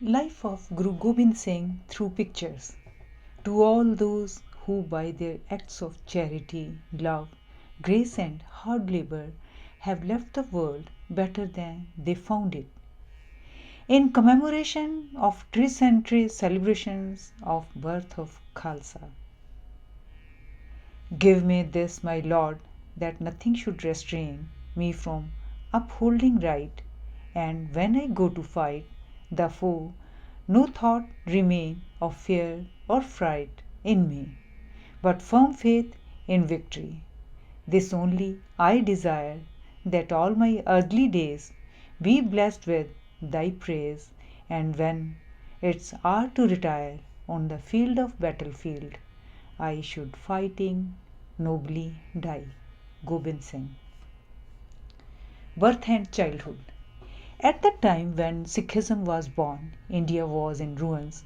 Life of Guru Gobind Singh through pictures. To all those who by their acts of charity, love, grace and hard labor have left the world better than they found it. In commemoration of tricentenary celebrations of birth of Khalsa. Give me this, my Lord, that nothing should restrain me from upholding right, and when I go to fight the foe, no thought remain of fear or fright in me, but firm faith in victory. This only I desire, that all my earthly days be blessed with thy praise, and when it's hour to retire on the field of battlefield, I should fighting nobly die. Gobind Singh. Birth and childhood. At the time when Sikhism was born, India was in ruins,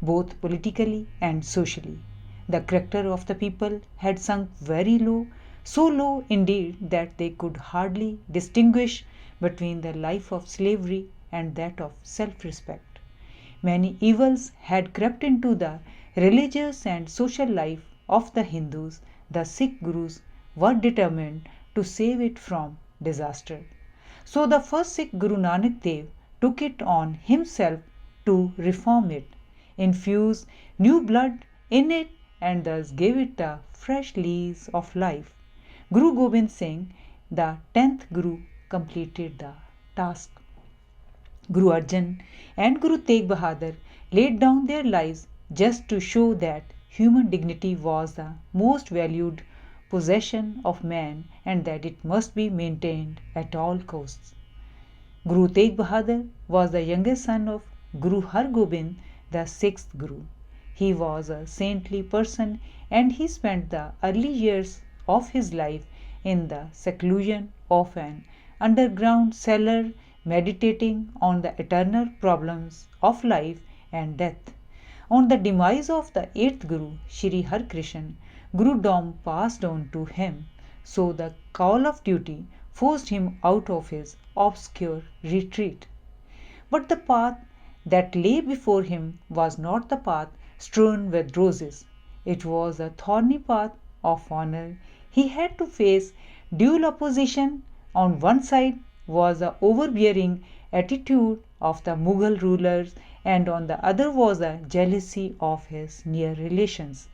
both politically and socially. The character of the people had sunk very low, so low indeed that they could hardly distinguish between the life of slavery and that of self-respect. Many evils had crept into the religious and social life of the Hindus. The Sikh Gurus were determined to save it from disaster. So the first Sikh Guru Nanak Dev took it on himself to reform it, infuse new blood in it, and thus gave it a fresh lease of life. Guru Gobind Singh, the 10th Guru, completed the task. Guru Arjan and Guru Tegh Bahadur laid down their lives just to show that human dignity was the most valued possession of man and that it must be maintained at all costs. Guru Tegh Bahadur was the youngest son of Guru Har Gobind, the 6th Guru. He was a saintly person and he spent the early years of his life in the seclusion of an underground cellar, meditating on the eternal problems of life and death. On the demise of the 8th Guru, Shri Har Krishna, Guru Dom passed on to him, so the call of duty forced him out of his obscure retreat. But the path that lay before him was not the path strewn with roses. It was a thorny path of honor. He had to face dual opposition. On one side was the overbearing attitude of the Mughal rulers, and on the other was the jealousy of his near relations.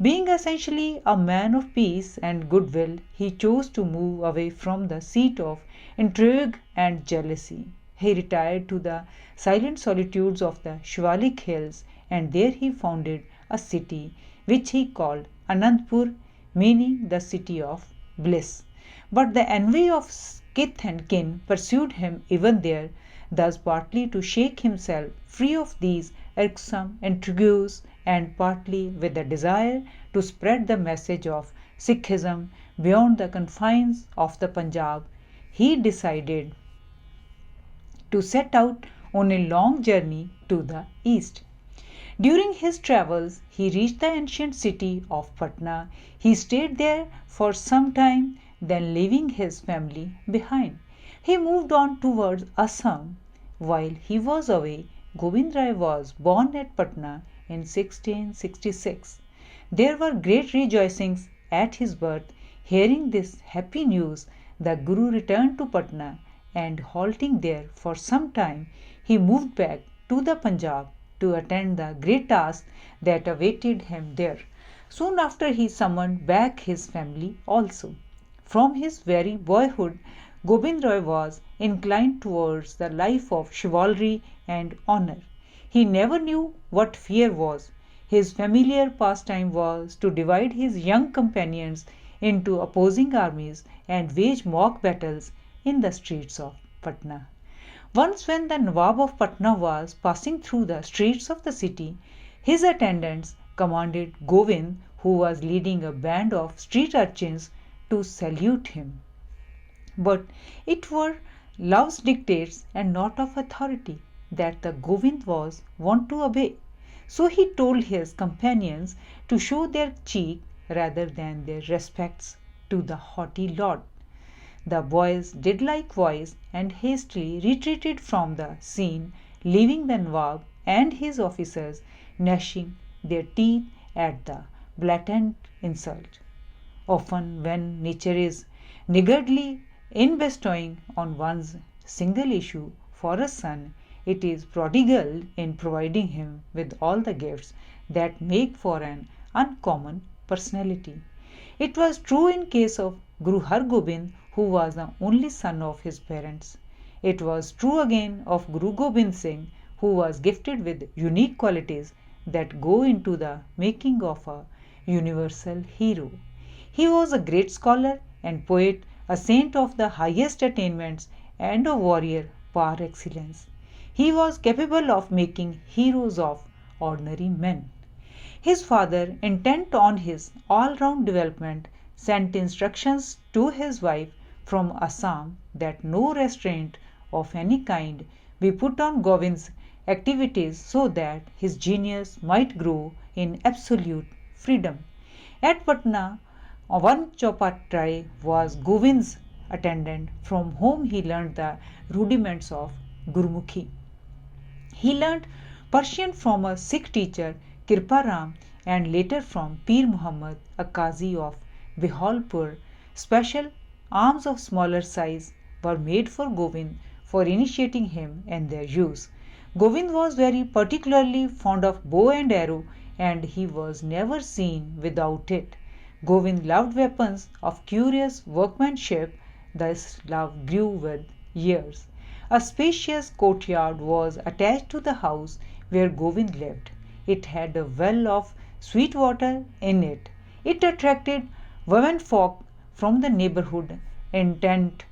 Being essentially a man of peace and goodwill, he chose to move away from the seat of intrigue and jealousy. He retired to the silent solitudes of the Shivalik hills, and there he founded a city which he called Anandpur, meaning the city of bliss. But the envy of kith and kin pursued him even there, thus partly to shake himself free of these irksome intrigues and partly with the desire to spread the message of Sikhism beyond the confines of the Punjab, he decided to set out on a long journey to the east. During his travels, he reached the ancient city of Patna. He stayed there for some time, then leaving his family behind, he moved on towards Assam. While he was away, Gobind Rai was born at Patna in 1666. There were great rejoicings at his birth. Hearing this happy news, the Guru returned to Patna and halting there for some time, he moved back to the Punjab to attend the great task that awaited him there. Soon after he summoned back his family also. From his very boyhood, Gobind Rai was inclined towards the life of chivalry and honor. He never knew what fear was. His familiar pastime was to divide his young companions into opposing armies and wage mock battles in the streets of Patna. Once when the Nawab of Patna was passing through the streets of the city, his attendants commanded Govind, who was leading a band of street urchins, to salute him. But it were love's dictates and not of authority that the Govind was wont to obey. So he told his companions to show their cheek rather than their respects to the haughty lord. The boys did likewise and hastily retreated from the scene, leaving the Nawab and his officers gnashing their teeth at the blatant insult. Often, when nature is niggardly in bestowing on one's single issue for a son, it is prodigal in providing him with all the gifts that make for an uncommon personality. It was true in case of Guru Har Gobind, who was the only son of his parents. It was true again of Guru Gobind Singh, who was gifted with unique qualities that go into the making of a universal hero. He was a great scholar and poet, a saint of the highest attainments, and a warrior par excellence. He was capable of making heroes of ordinary men. His father, intent on his all-round development, sent instructions to his wife from Assam that no restraint of any kind be put on Govind's activities so that his genius might grow in absolute freedom. At Patna, one Chopatrai was Govind's attendant, from whom he learned the rudiments of Gurmukhi. He learned Persian from a Sikh teacher, Kirpa Ram, and later from Pir Muhammad, a Qazi of Biholpur. Special arms of smaller size were made for Govind for initiating him in their use. Govind was very particularly fond of bow and arrow, and he was never seen without it. Govind loved weapons of curious workmanship. This love grew with years. A spacious courtyard was attached to the house where Govind lived. It had a well of sweet water in it. It attracted womenfolk from the neighborhood intent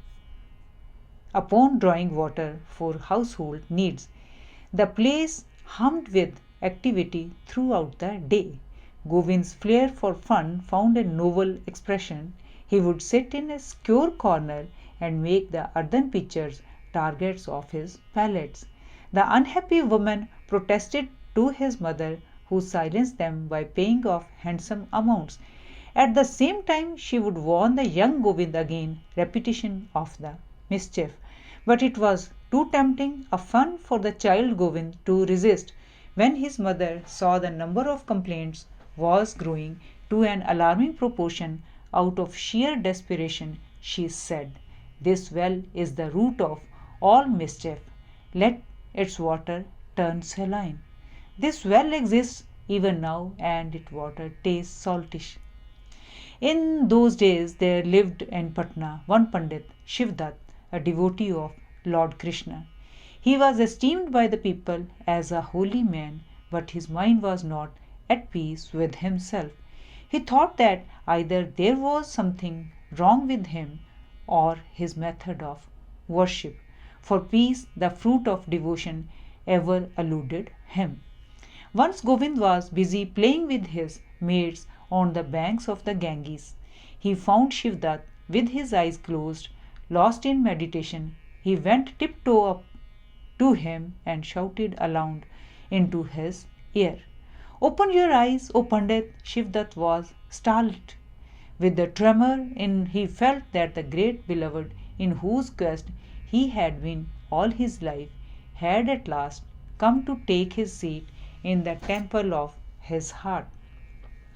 upon drawing water for household needs. The place hummed with activity throughout the day. Govind's flair for fun found a novel expression. He would sit in a secure corner and make the earthen pitchers targets of his pallets. The unhappy women protested to his mother, who silenced them by paying off handsome amounts. At the same time, she would warn the young Govind against repetition of the mischief. But it was too tempting a fun for the child Govind to resist. When his mother saw the number of complaints was growing to an alarming proportion, out of sheer desperation, she said, "This well is the root of all mischief. Let its water turn saline." This well exists even now, and its water tastes saltish. In those days there lived in Patna one Pandit, Shivdat, a devotee of Lord Krishna. He was esteemed by the people as a holy man, but his mind was not at peace with himself. He thought that either there was something wrong with him or his method of worship. For peace, the fruit of devotion, ever eluded him. Once Govind was busy playing with his mates on the banks of the Ganges. He found Shivdat with his eyes closed, lost in meditation. He went tiptoe up to him and shouted aloud into his ear, "Open your eyes, O Pandit!" Shivdat was startled. With the tremor he felt that the great beloved in whose quest he had been all his life had at last come to take his seat in the temple of his heart.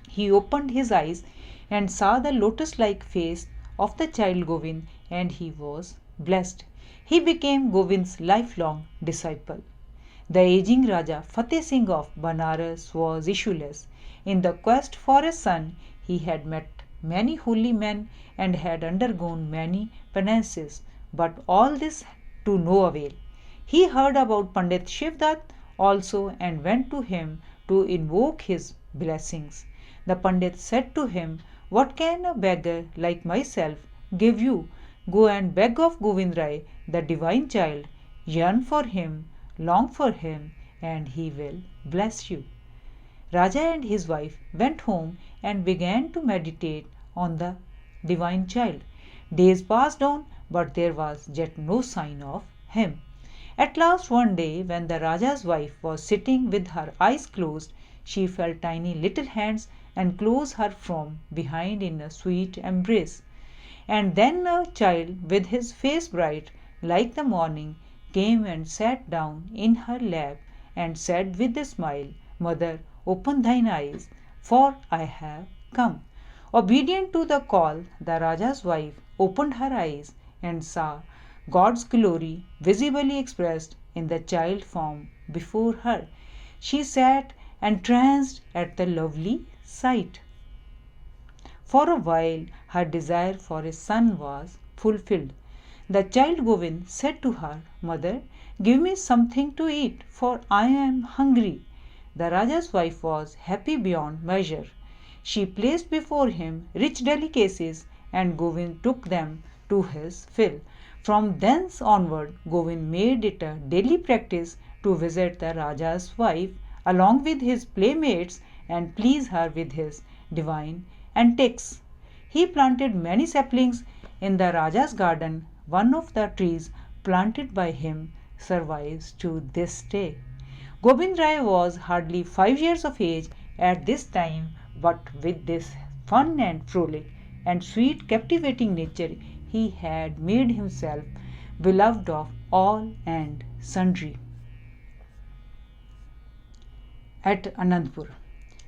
He opened his eyes and saw the lotus-like face of the child Govind, and he was blessed. He became Govind's lifelong disciple. The aging Raja Fateh Singh of Banaras was issueless. In the quest for a son, he had met many holy men and had undergone many penances, but all this to no avail. He heard about Pandit Shivdat also and went to him to invoke his blessings. The Pandit said to him, "What can a beggar like myself give you? Go and beg of Gobind Rai, the divine child. Yearn for him, long for him, and he will bless you." Raja and his wife went home and began to meditate on the divine child. Days passed on, but there was yet no sign of him. At last one day, when the Raja's wife was sitting with her eyes closed, she felt tiny little hands enclose her from behind in a sweet embrace. And then a child, with his face bright like the morning, came and sat down in her lap and said with a smile, "Mother, open thine eyes, for I have come." Obedient to the call, the Raja's wife opened her eyes and saw God's glory visibly expressed in the child form before her. She sat entranced at the lovely sight. For a while her desire for a son was fulfilled. The child Gobind said to her, "Mother, give me something to eat, for I am hungry." The Raja's wife was happy beyond measure. She placed before him rich delicacies, and Gobind took them to his fill. From thence onward, Gobind made it a daily practice to visit the Raja's wife along with his playmates and please her with his divine antics. He planted many saplings in the Raja's garden. One of the trees planted by him survives to this day. Gobind Rai was hardly 5 years of age at this time, but with this fun and frolic and sweet captivating nature he had made himself beloved of all and sundry. At Anandpur.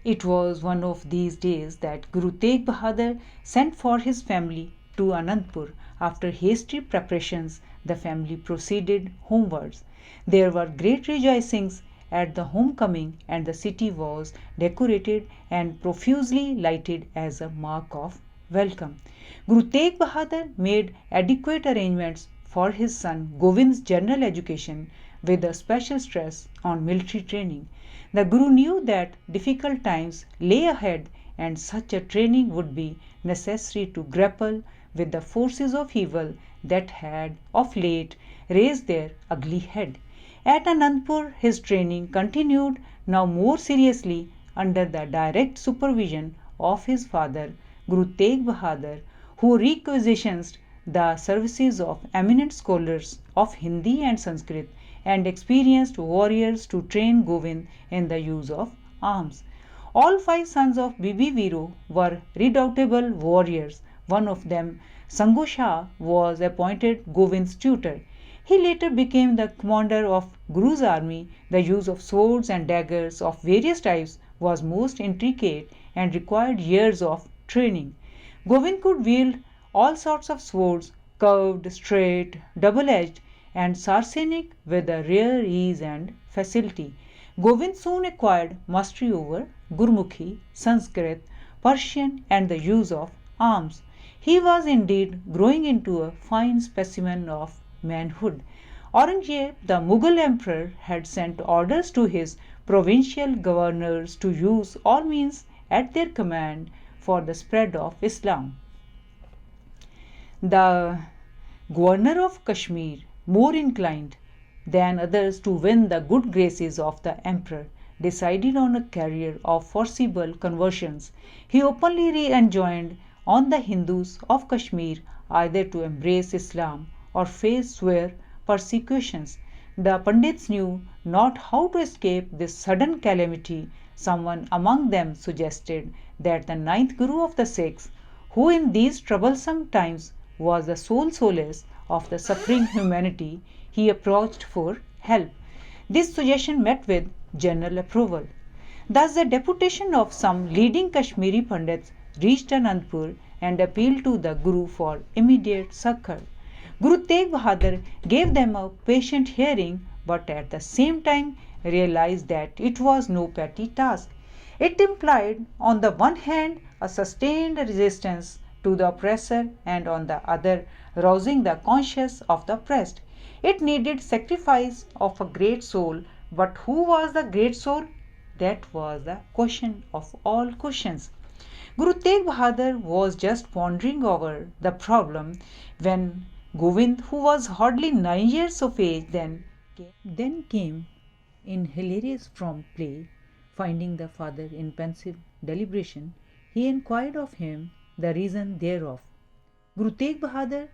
It was one of these days that Guru Tegh Bahadur sent for his family to Anandpur. After hasty preparations, the family proceeded homewards. There were great rejoicings at the homecoming, and the city was decorated and profusely lighted as a mark of welcome. Guru Tegh Bahadur made adequate arrangements for his son Govind's general education with a special stress on military training. The Guru knew that difficult times lay ahead and such a training would be necessary to grapple with the forces of evil that had of late raised their ugly head. At Anandpur his training continued, now more seriously under the direct supervision of his father Guru Tegh Bahadur, who requisitioned the services of eminent scholars of Hindi and Sanskrit and experienced warriors to train Gobind in the use of arms. All 5 sons of Bibi Viro were redoubtable warriors. One of them, Sango Shah, was appointed Govind's tutor. He later became the commander of Guru's army. The use of swords and daggers of various types was most intricate and required years of training. Gobind could wield all sorts of swords, curved, straight, double-edged, and Saracenic with a rare ease and facility. Gobind soon acquired mastery over Gurmukhi, Sanskrit, Persian, and the use of arms. He was indeed growing into a fine specimen of manhood. Aurangzeb, the Mughal emperor, had sent orders to his provincial governors to use all means at their command for the spread of Islam. The governor of Kashmir, more inclined than others to win the good graces of the emperor, decided on a career of forcible conversions. He openly enjoined on the Hindus of Kashmir either to embrace Islam or face severe persecutions. The Pandits knew not how to escape this sudden calamity. Someone among them suggested that the 9th Guru of the Sikhs, who in these troublesome times was the sole solace of the suffering humanity, he approached for help. This suggestion met with general approval. Thus a deputation of some leading Kashmiri Pandits reached Anandpur and appealed to the Guru for immediate succor. Guru Tegh Bahadur gave them a patient hearing, but at the same time realized that it was no petty task. It implied, on the one hand, a sustained resistance to the oppressor, and on the other, rousing the conscience of the oppressed. It needed sacrifice of a great soul, but who was the great soul? That was the question of all questions. Guru Tegh Bahadur was just pondering over the problem when Gobind, who was hardly 9 years of age then came in hilarious from play. Finding the father in pensive deliberation, he inquired of him the reason thereof. Guru Tegh Bahadur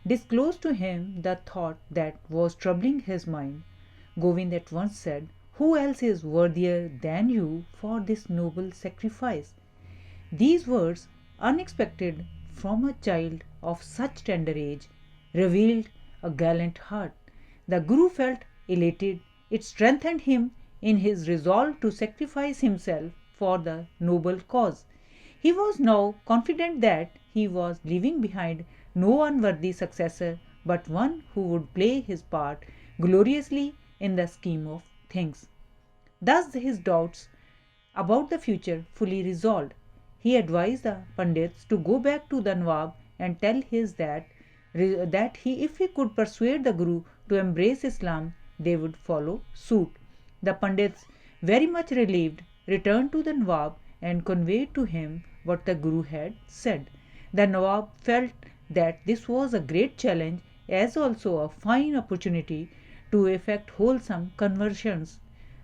disclosed to him the thought that was troubling his mind. Gobind at once said, "Who else is worthier than you for this noble sacrifice?" These words, unexpected from a child of such tender age, revealed a gallant heart. The Guru felt elated. It strengthened him in his resolve to sacrifice himself for the noble cause. He was now confident that he was leaving behind no unworthy successor, but one who would play his part gloriously in the scheme of things. Thus his doubts about the future fully resolved. He advised the Pandits to go back to the Nawab and tell his that if he could persuade the Guru to embrace Islam, they would follow suit. The Pandits, very much relieved, returned to the Nawab and conveyed to him what the Guru had said. The Nawab felt that this was a great challenge as also a fine opportunity to effect wholesome conversions.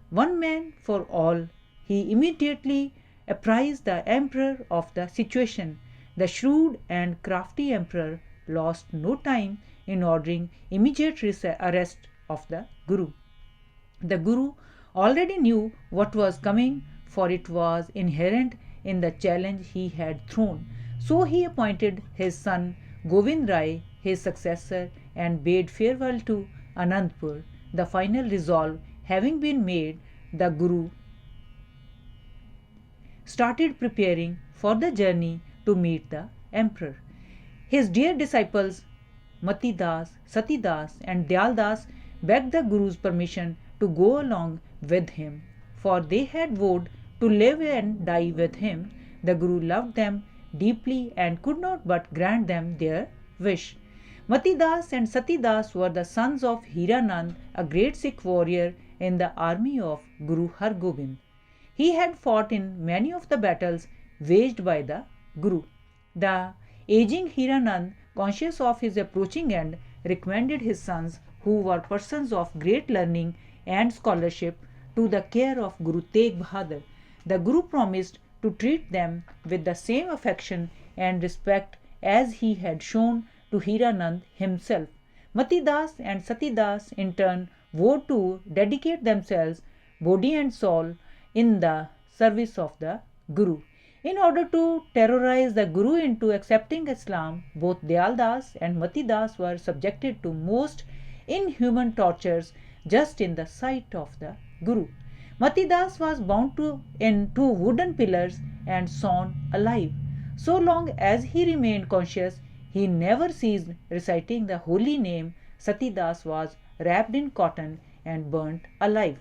One man for all, he immediately apprised the emperor of the situation. The shrewd and crafty emperor lost no time in ordering immediate arrest of the Guru. The Guru already knew what was coming, for it was inherent in the challenge he had thrown. So he appointed his son Gobind Rai his successor and bade farewell to Anandpur. The final resolve having been made, the Guru started preparing for the journey to meet the emperor. His dear disciples Mati Das, Sati Das and Dayal Das begged the Guru's permission to go along with him, for they had vowed to live and die with him. The Guru loved them deeply and could not but grant them their wish. Mati Das and Sati Das were the sons of Hiranand, a great Sikh warrior in the army of Guru Har Gobind. He had fought in many of the battles waged by the Guru. The aging Hiranand, conscious of his approaching end, recommended his sons, who were persons of great learning and scholarship, to the care of Guru Tegh Bahadur. The Guru promised to treat them with the same affection and respect as he had shown to Hiranand himself. Mati Das and Sati Das in turn vowed to dedicate themselves, body and soul, in the service of the Guru. In order to terrorize the Guru into accepting Islam, both Dayal Das and Mati Das were subjected to most inhuman tortures just in the sight of the Guru. Mati Das was bound in two wooden pillars and sawn alive. So long as he remained conscious, he never ceased reciting the holy name. Sati Das was wrapped in cotton and burnt alive.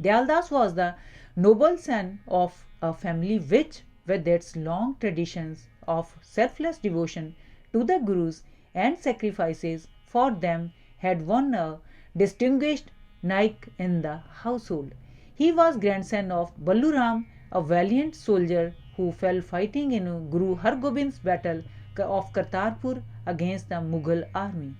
Dayal Das was the noble son of a family which, with its long traditions of selfless devotion to the Gurus and sacrifices for them, had won a distinguished Naik in the household. He was grandson of Balluram, a valiant soldier who fell fighting in Guru Har Gobind's battle of Kartarpur against the Mughal army.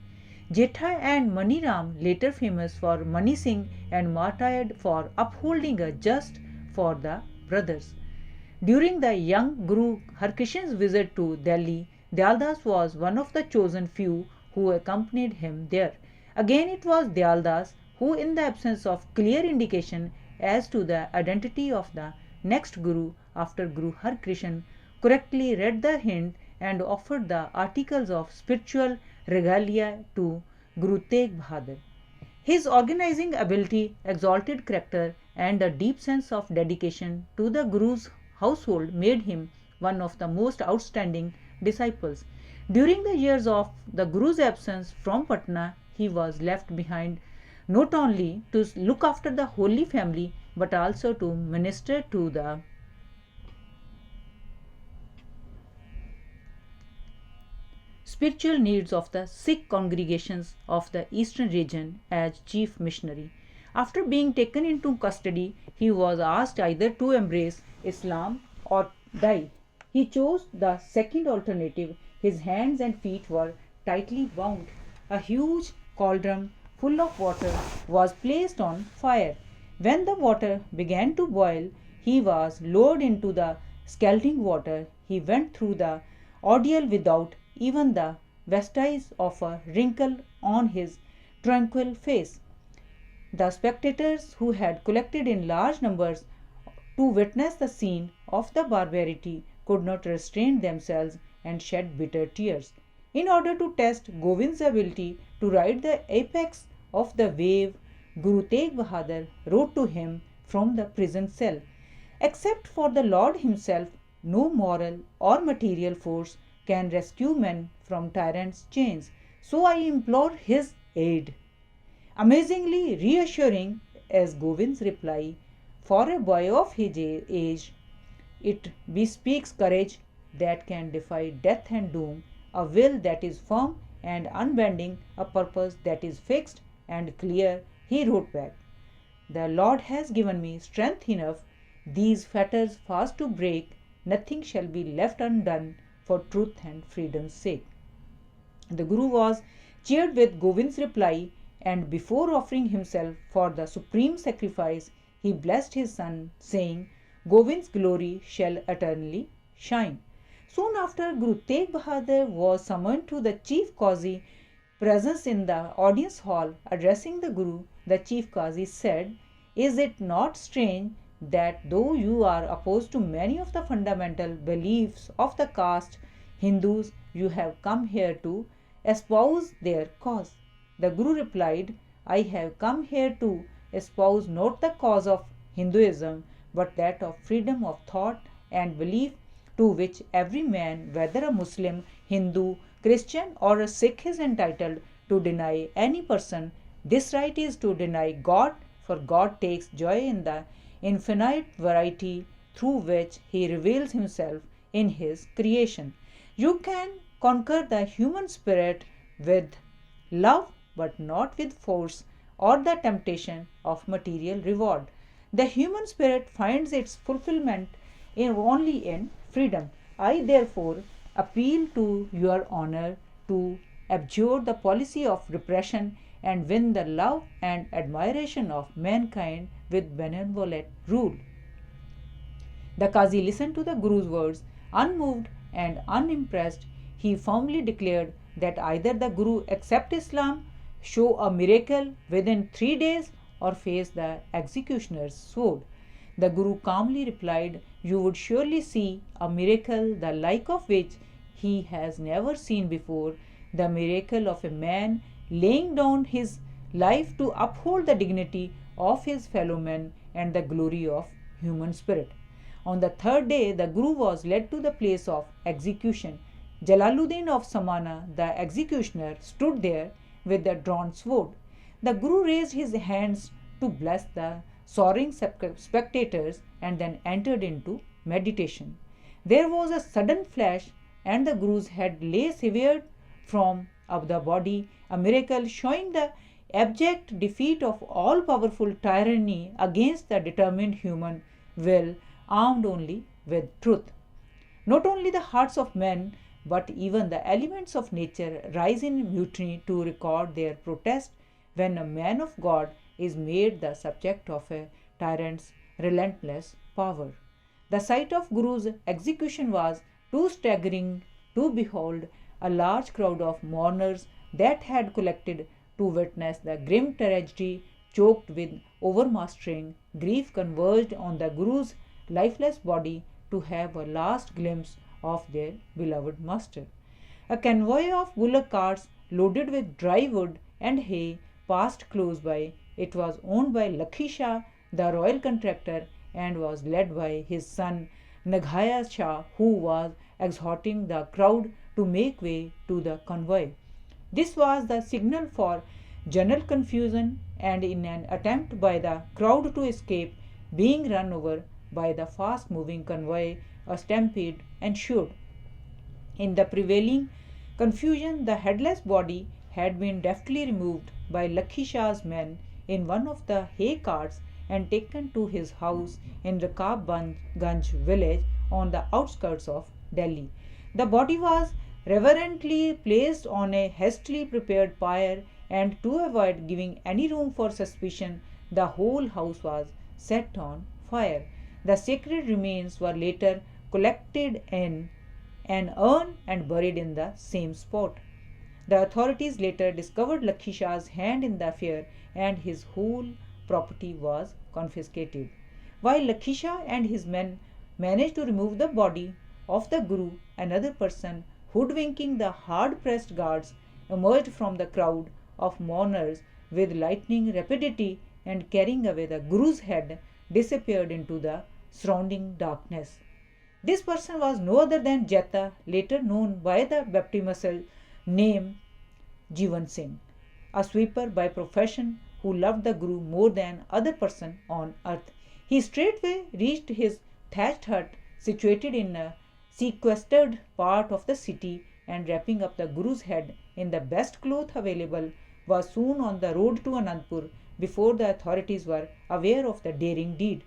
Jetha and Mani Ram, later famous for Mani Singh and martyred for upholding a just for the brothers. During the young Guru Harkrishan's visit to Delhi, Dayal Das was one of the chosen few who accompanied him there. Again it was Dayal Das who, in the absence of clear indication as to the identity of the next Guru after Guru Harkrishan, correctly read the hint and offered the articles of spiritual regalia to Guru Tegh Bahadur. His organizing ability, exalted character and a deep sense of dedication to the Guru's household made him one of the most outstanding disciples. During the years of the Guru's absence from Patna, he was left behind not only to look after the Holy Family but also to minister to the spiritual needs of the Sikh congregations of the eastern region as chief missionary. After being taken into custody, he was asked either to embrace Islam or die. He chose the second alternative. His hands and feet were tightly bound. A huge cauldron full of water was placed on fire. When the water began to boil, he was lowered into the scalding water. He went through the ordeal without even the vestige of a wrinkle on his tranquil face. The spectators, who had collected in large numbers to witness the scene of the barbarity, could not restrain themselves and shed bitter tears. In order to test Govind's ability to ride the apex of the wave, Guru Tegh Bahadur wrote to him from the prison cell, "Except for the Lord himself, no moral or material force can rescue men from tyrants' chains. So I implore his aid." Amazingly reassuring as Govind's reply, for a boy of his age, it bespeaks courage that can defy death and doom, a will that is firm and unbending, a purpose that is fixed and clear. He wrote back, "The Lord has given me strength enough, these fetters fast to break. Nothing shall be left undone for truth and freedom's sake." The Guru was cheered with Govind's reply, and before offering himself for the supreme sacrifice, he blessed his son, saying, "Govind's glory shall eternally shine." Soon after, Guru Tegh Bahadur was summoned to the Chief Qazi presence in the audience hall. Addressing the Guru, the Chief Qazi said, "Is it not strange that though you are opposed to many of the fundamental beliefs of the caste Hindus, you have come here to espouse their cause?" The Guru replied, "I have come here to espouse not the cause of Hinduism, but that of freedom of thought and belief, to which every man, whether a Muslim, Hindu, Christian, or a Sikh, is entitled to deny any person. This right is to deny God, for God takes joy in the infinite variety through which he reveals himself in his creation. You can conquer the human spirit with love, but not with force or the temptation of material reward. The human spirit finds its fulfillment only in freedom. I therefore appeal to your honor to abjure the policy of repression and win the love and admiration of mankind with benevolent rule." The Qazi listened to the Guru's words, unmoved and unimpressed. He firmly declared that either the Guru accept Islam, show a miracle within 3 days, or face the executioner's sword. The Guru calmly replied, "You would surely see a miracle the like of which he has never seen before, the miracle of a man laying down his life to uphold the dignity of his fellow men and the glory of human spirit." On the 3rd day, the Guru was led to the place of execution. Jalaluddin of Samana, the executioner, stood there with the drawn sword. The Guru raised his hands to bless the soaring spectators and then entered into meditation. There was a sudden flash, and the Guru's head lay severed from the body, a miracle showing the abject defeat of all powerful tyranny against the determined human will, armed only with truth. Not only the hearts of men, but even the elements of nature rise in mutiny to record their protest when a man of God is made the subject of a tyrant's relentless power. The sight of Guru's execution was too staggering to behold. A large crowd of mourners that had collected to witness the grim tragedy, choked with overmastering grief, converged on the Guru's lifeless body to have a last glimpse of their beloved master. A convoy of bullock carts loaded with dry wood and hay passed close by. It was owned by Lakhi Shah, the royal contractor, and was led by his son Naghaya Shah, who was exhorting the crowd to make way to the convoy. This was the signal for general confusion, and in an attempt by the crowd to escape being run over by the fast moving convoy, a stampede ensued. In the prevailing confusion, the headless body had been deftly removed by Lakhi Shah's men in one of the hay carts and taken to his house in Rakabganj village on the outskirts of Delhi. The body was reverently placed on a hastily prepared pyre, and to avoid giving any room for suspicion, the whole house was set on fire. The sacred remains were later collected in an urn and buried in the same spot. The authorities later discovered Lakhi Shah's hand in the affair, and his whole property was confiscated. While Lakhi Shah and his men managed to remove the body of the Guru, another person, hoodwinking the hard-pressed guards, emerged from the crowd of mourners with lightning rapidity and carrying away the Guru's head disappeared into the surrounding darkness. This person was no other than Jeta, later known by the baptismal name Gobind Singh, a sweeper by profession who loved the Guru more than other person on earth. He straightway reached his thatched hut situated in a sequestered part of the city, and wrapping up the Guru's head in the best cloth available, was soon on the road to Anandpur before the authorities were aware of the daring deed.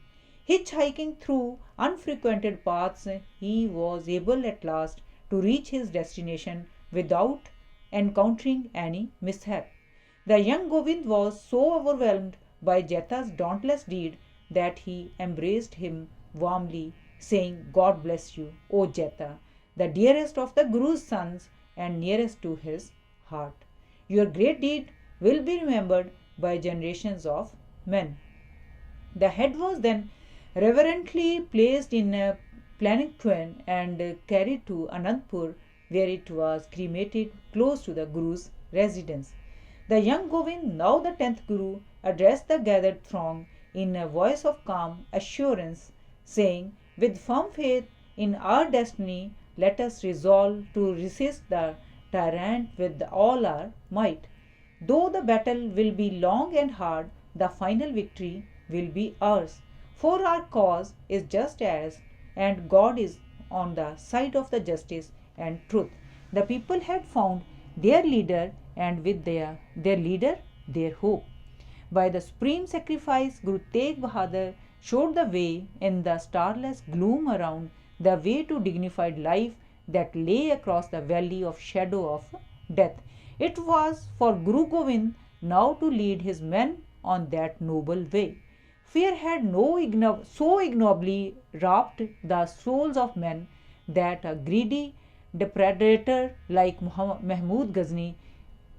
Hitchhiking through unfrequented paths, he was able at last to reach his destination without encountering any mishap. The young Gobind was so overwhelmed by Jeta's dauntless deed that he embraced him warmly, saying, "God bless you, O Jeta, the dearest of the Guru's sons and nearest to his heart. Your great deed will be remembered by generations of men." The head was then reverently placed in a palanquin and carried to Anandpur, where it was cremated close to the Guru's residence. The young Gobind, now the 10th Guru, addressed the gathered throng in a voice of calm assurance, saying, "With firm faith in our destiny, let us resolve to resist the tyrant with all our might. Though the battle will be long and hard, the final victory will be ours. For our cause is just and God is on the side of the justice and truth." The people had found their leader, and with their leader, their hope. By the supreme sacrifice, Guru Tegh Bahadur showed the way in the starless gloom around, the way to dignified life that lay across the valley of shadow of death. It was for Guru Gobind now to lead his men on that noble way. Fear had so ignobly wrapped the souls of men that a greedy depredator like Mahmud Ghazni,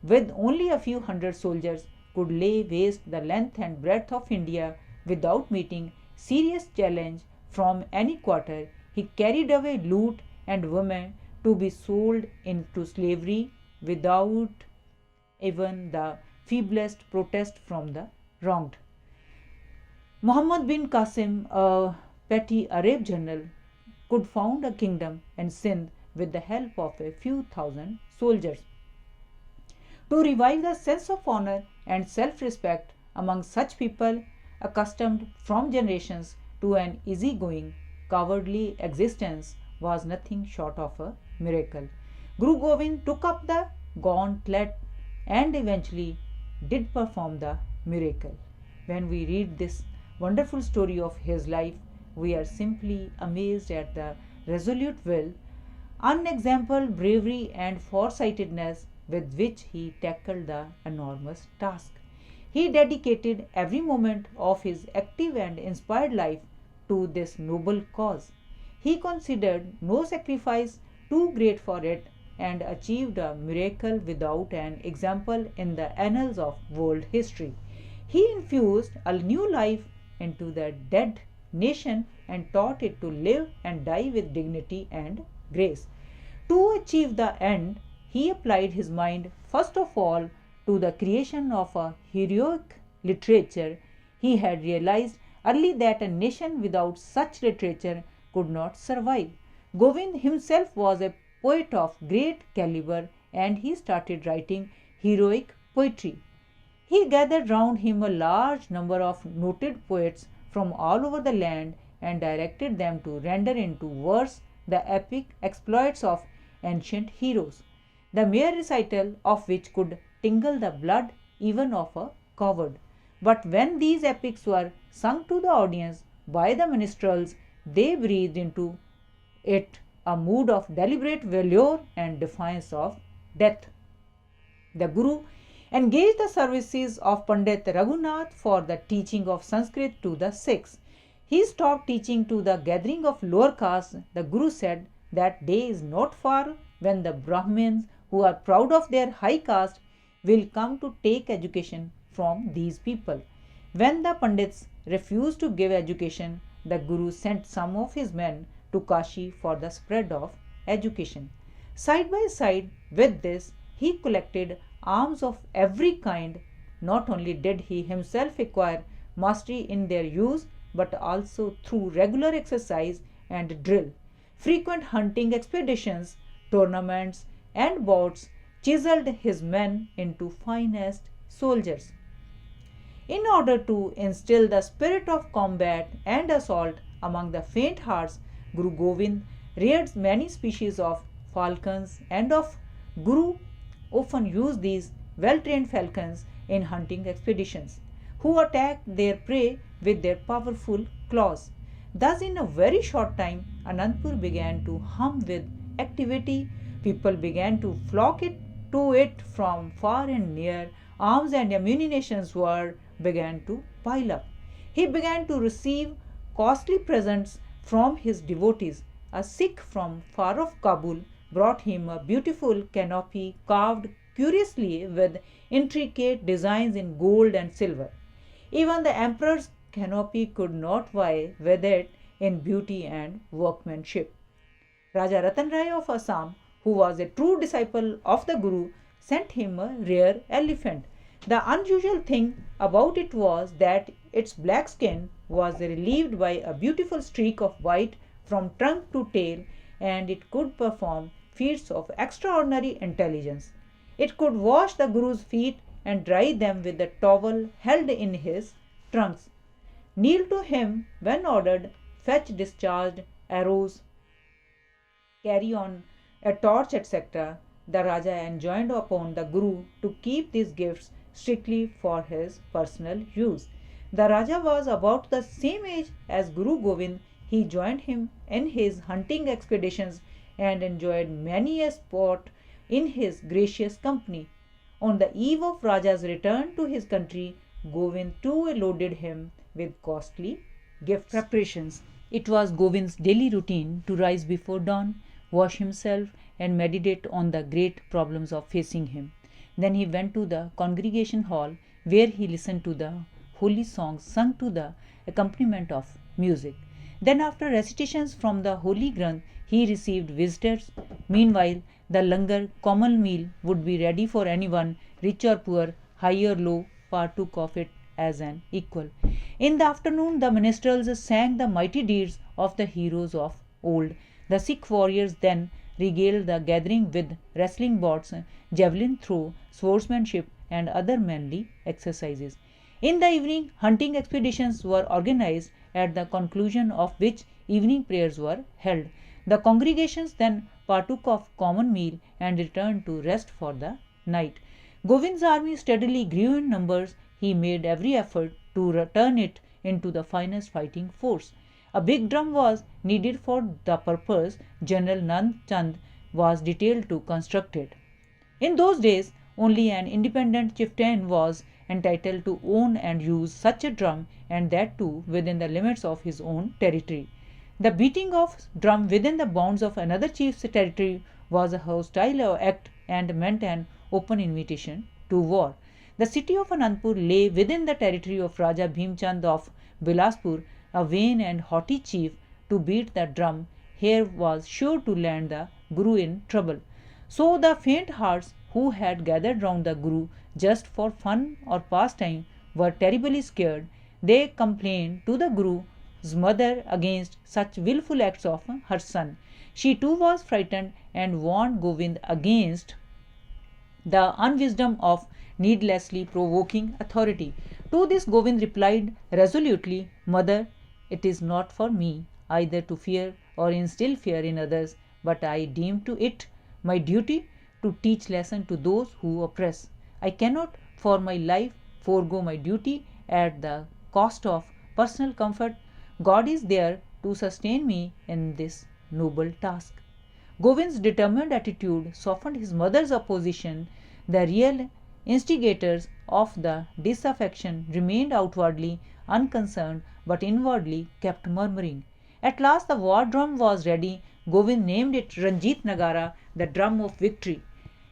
with only a few hundred soldiers, could lay waste the length and breadth of India without meeting serious challenge from any quarter. He carried away loot and women to be sold into slavery without even the feeblest protest from the wronged. Muhammad bin Qasim, a petty Arab general, could found a kingdom and Sindh with the help of a few thousand soldiers. To revive the sense of honor and self-respect among such people accustomed from generations to an easy-going, cowardly existence was nothing short of a miracle. Guru Gobind took up the gauntlet and eventually did perform the miracle. When we read this wonderful story of his life, we are simply amazed at the resolute will, unexampled bravery and foresightedness with which he tackled the enormous task. He dedicated every moment of his active and inspired life to this noble cause. He considered no sacrifice too great for it and achieved a miracle without an example in the annals of world history. He infused a new life into the dead nation and taught it to live and die with dignity and grace. To achieve the end, he applied his mind first of all to the creation of a heroic literature. He had realized early that a nation without such literature could not survive. Gobind himself was a poet of great caliber, and he started writing heroic poetry. He gathered round him a large number of noted poets from all over the land and directed them to render into verse the epic exploits of ancient heroes, the mere recital of which could tingle the blood even of a coward. But when these epics were sung to the audience by the minstrels, they breathed into it a mood of deliberate valor and defiance of death. The Guru engaged the services of Pandit Raghunath for the teaching of Sanskrit to the Sikhs. He stopped teaching to the gathering of lower castes. The Guru said that day is not far when the Brahmins, who are proud of their high caste, will come to take education from these people. When the Pandits refused to give education, the Guru sent some of his men to Kashi for the spread of education. Side by side with this, he collected alms of every kind not only did he himself acquire mastery in their use, but also through regular exercise and drill. Frequent hunting expeditions, tournaments, and bouts chiseled his men into finest soldiers. In order to instill the spirit of combat and assault among the faint hearts, Guru Gobind reared many species of falcons, and of Guru often used these well-trained falcons in hunting expeditions, who attacked their prey with their powerful claws. Thus, in a very short time, Anandpur began to hum with activity. People began to flock to it from far and near. Arms and ammunition began to pile up. He began to receive costly presents from his devotees. A Sikh from far off Kabul brought him a beautiful canopy carved curiously with intricate designs in gold and silver. Even the emperor's canopy could not vie with it in beauty and workmanship. Raja Ratan Rai of Assam, who was a true disciple of the Guru, sent him a rare elephant. The unusual thing about it was that its black skin was relieved by a beautiful streak of white from trunk to tail, and it could perform feats of extraordinary intelligence. It could wash the Guru's feet and dry them with the towel held in his trunks, kneel to him when ordered, fetch discharged arrows, carry on a torch, etc. The Raja enjoined upon the Guru to keep these gifts strictly for his personal use. The Raja was about the same age as Guru Gobind. He joined him in his hunting expeditions and enjoyed many a sport in his gracious company. On the eve of Raja's return to his country, Gobind too loaded him with costly gift preparations. It was Govind's daily routine to rise before dawn, wash himself, and meditate on the great problems of facing him. Then he went to the congregation hall, where he listened to the holy songs sung to the accompaniment of music. Then, after recitations from the Holy Granth, he received visitors. Meanwhile, the langar, common meal, would be ready for anyone, rich or poor, high or low, partook of it as an equal. In the afternoon, the minstrels sang the mighty deeds of the heroes of old. The Sikh warriors then regaled the gathering with wrestling bouts, javelin throw, swordsmanship, and other manly exercises. In the evening, hunting expeditions were organized, at the conclusion of which evening prayers were held. The congregations then partook of common meal and returned to rest for the night. Govind's army steadily grew in numbers. He made every effort to turn it into the finest fighting force. A big drum was needed for the purpose. General Nand Chand was detailed to construct it. In those days, only an independent chieftain was entitled to own and use such a drum, and that too within the limits of his own territory. The beating of drum within the bounds of another chief's territory was a hostile act and meant an open invitation to war. The city of Anandpur lay within the territory of Raja Bhimchand of Bilaspur, a vain and haughty chief. To beat the drum here was sure to land the Guru in trouble. So the faint hearts who had gathered round the Guru just for fun or pastime were terribly scared. They complained to the Guru's mother against such wilful acts of her son. She too was frightened and warned Gobind against the unwisdom of needlessly provoking authority. To this Gobind replied resolutely, "Mother, it is not for me either to fear or instill fear in others, but I deem to it my duty to teach lesson to those who oppress. I cannot for my life forego my duty at the cost of personal comfort. God is there to sustain me in this noble task." Govind's determined attitude softened his mother's opposition. The real instigators of the disaffection remained outwardly unconcerned, but inwardly kept murmuring. At last the war drum was ready. Gobind named it Ranjit Nagara, the drum of victory.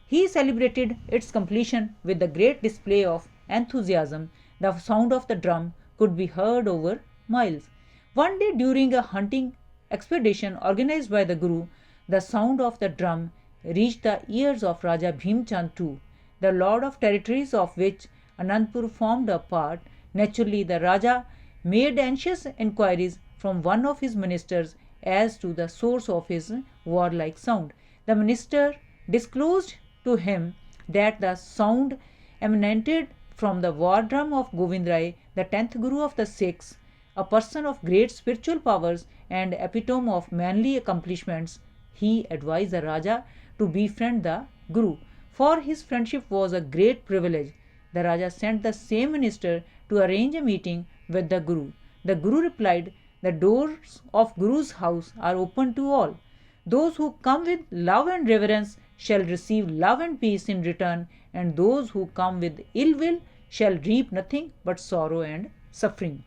He celebrated its completion with a great display of enthusiasm. The sound of the drum could be heard over miles. One day during a hunting expedition organized by the Guru, the sound of the drum reached the ears of Raja Bhimchand too, the lord of territories of which Anandpur formed a part. Naturally, the Raja made anxious inquiries from one of his ministers as to the source of his warlike sound. The minister disclosed to him that the sound emanated from the war drum of Gobind Rai, the 10th Guru of the Sikhs, a person of great spiritual powers and epitome of manly accomplishments. He advised the Raja to befriend the Guru, for his friendship was a great privilege. The Raja sent the same minister to arrange a meeting with the Guru. The Guru replied, "The doors of Guru's house are open to all. Those who come with love and reverence shall receive love and peace in return, and those who come with ill will shall reap nothing but sorrow and suffering."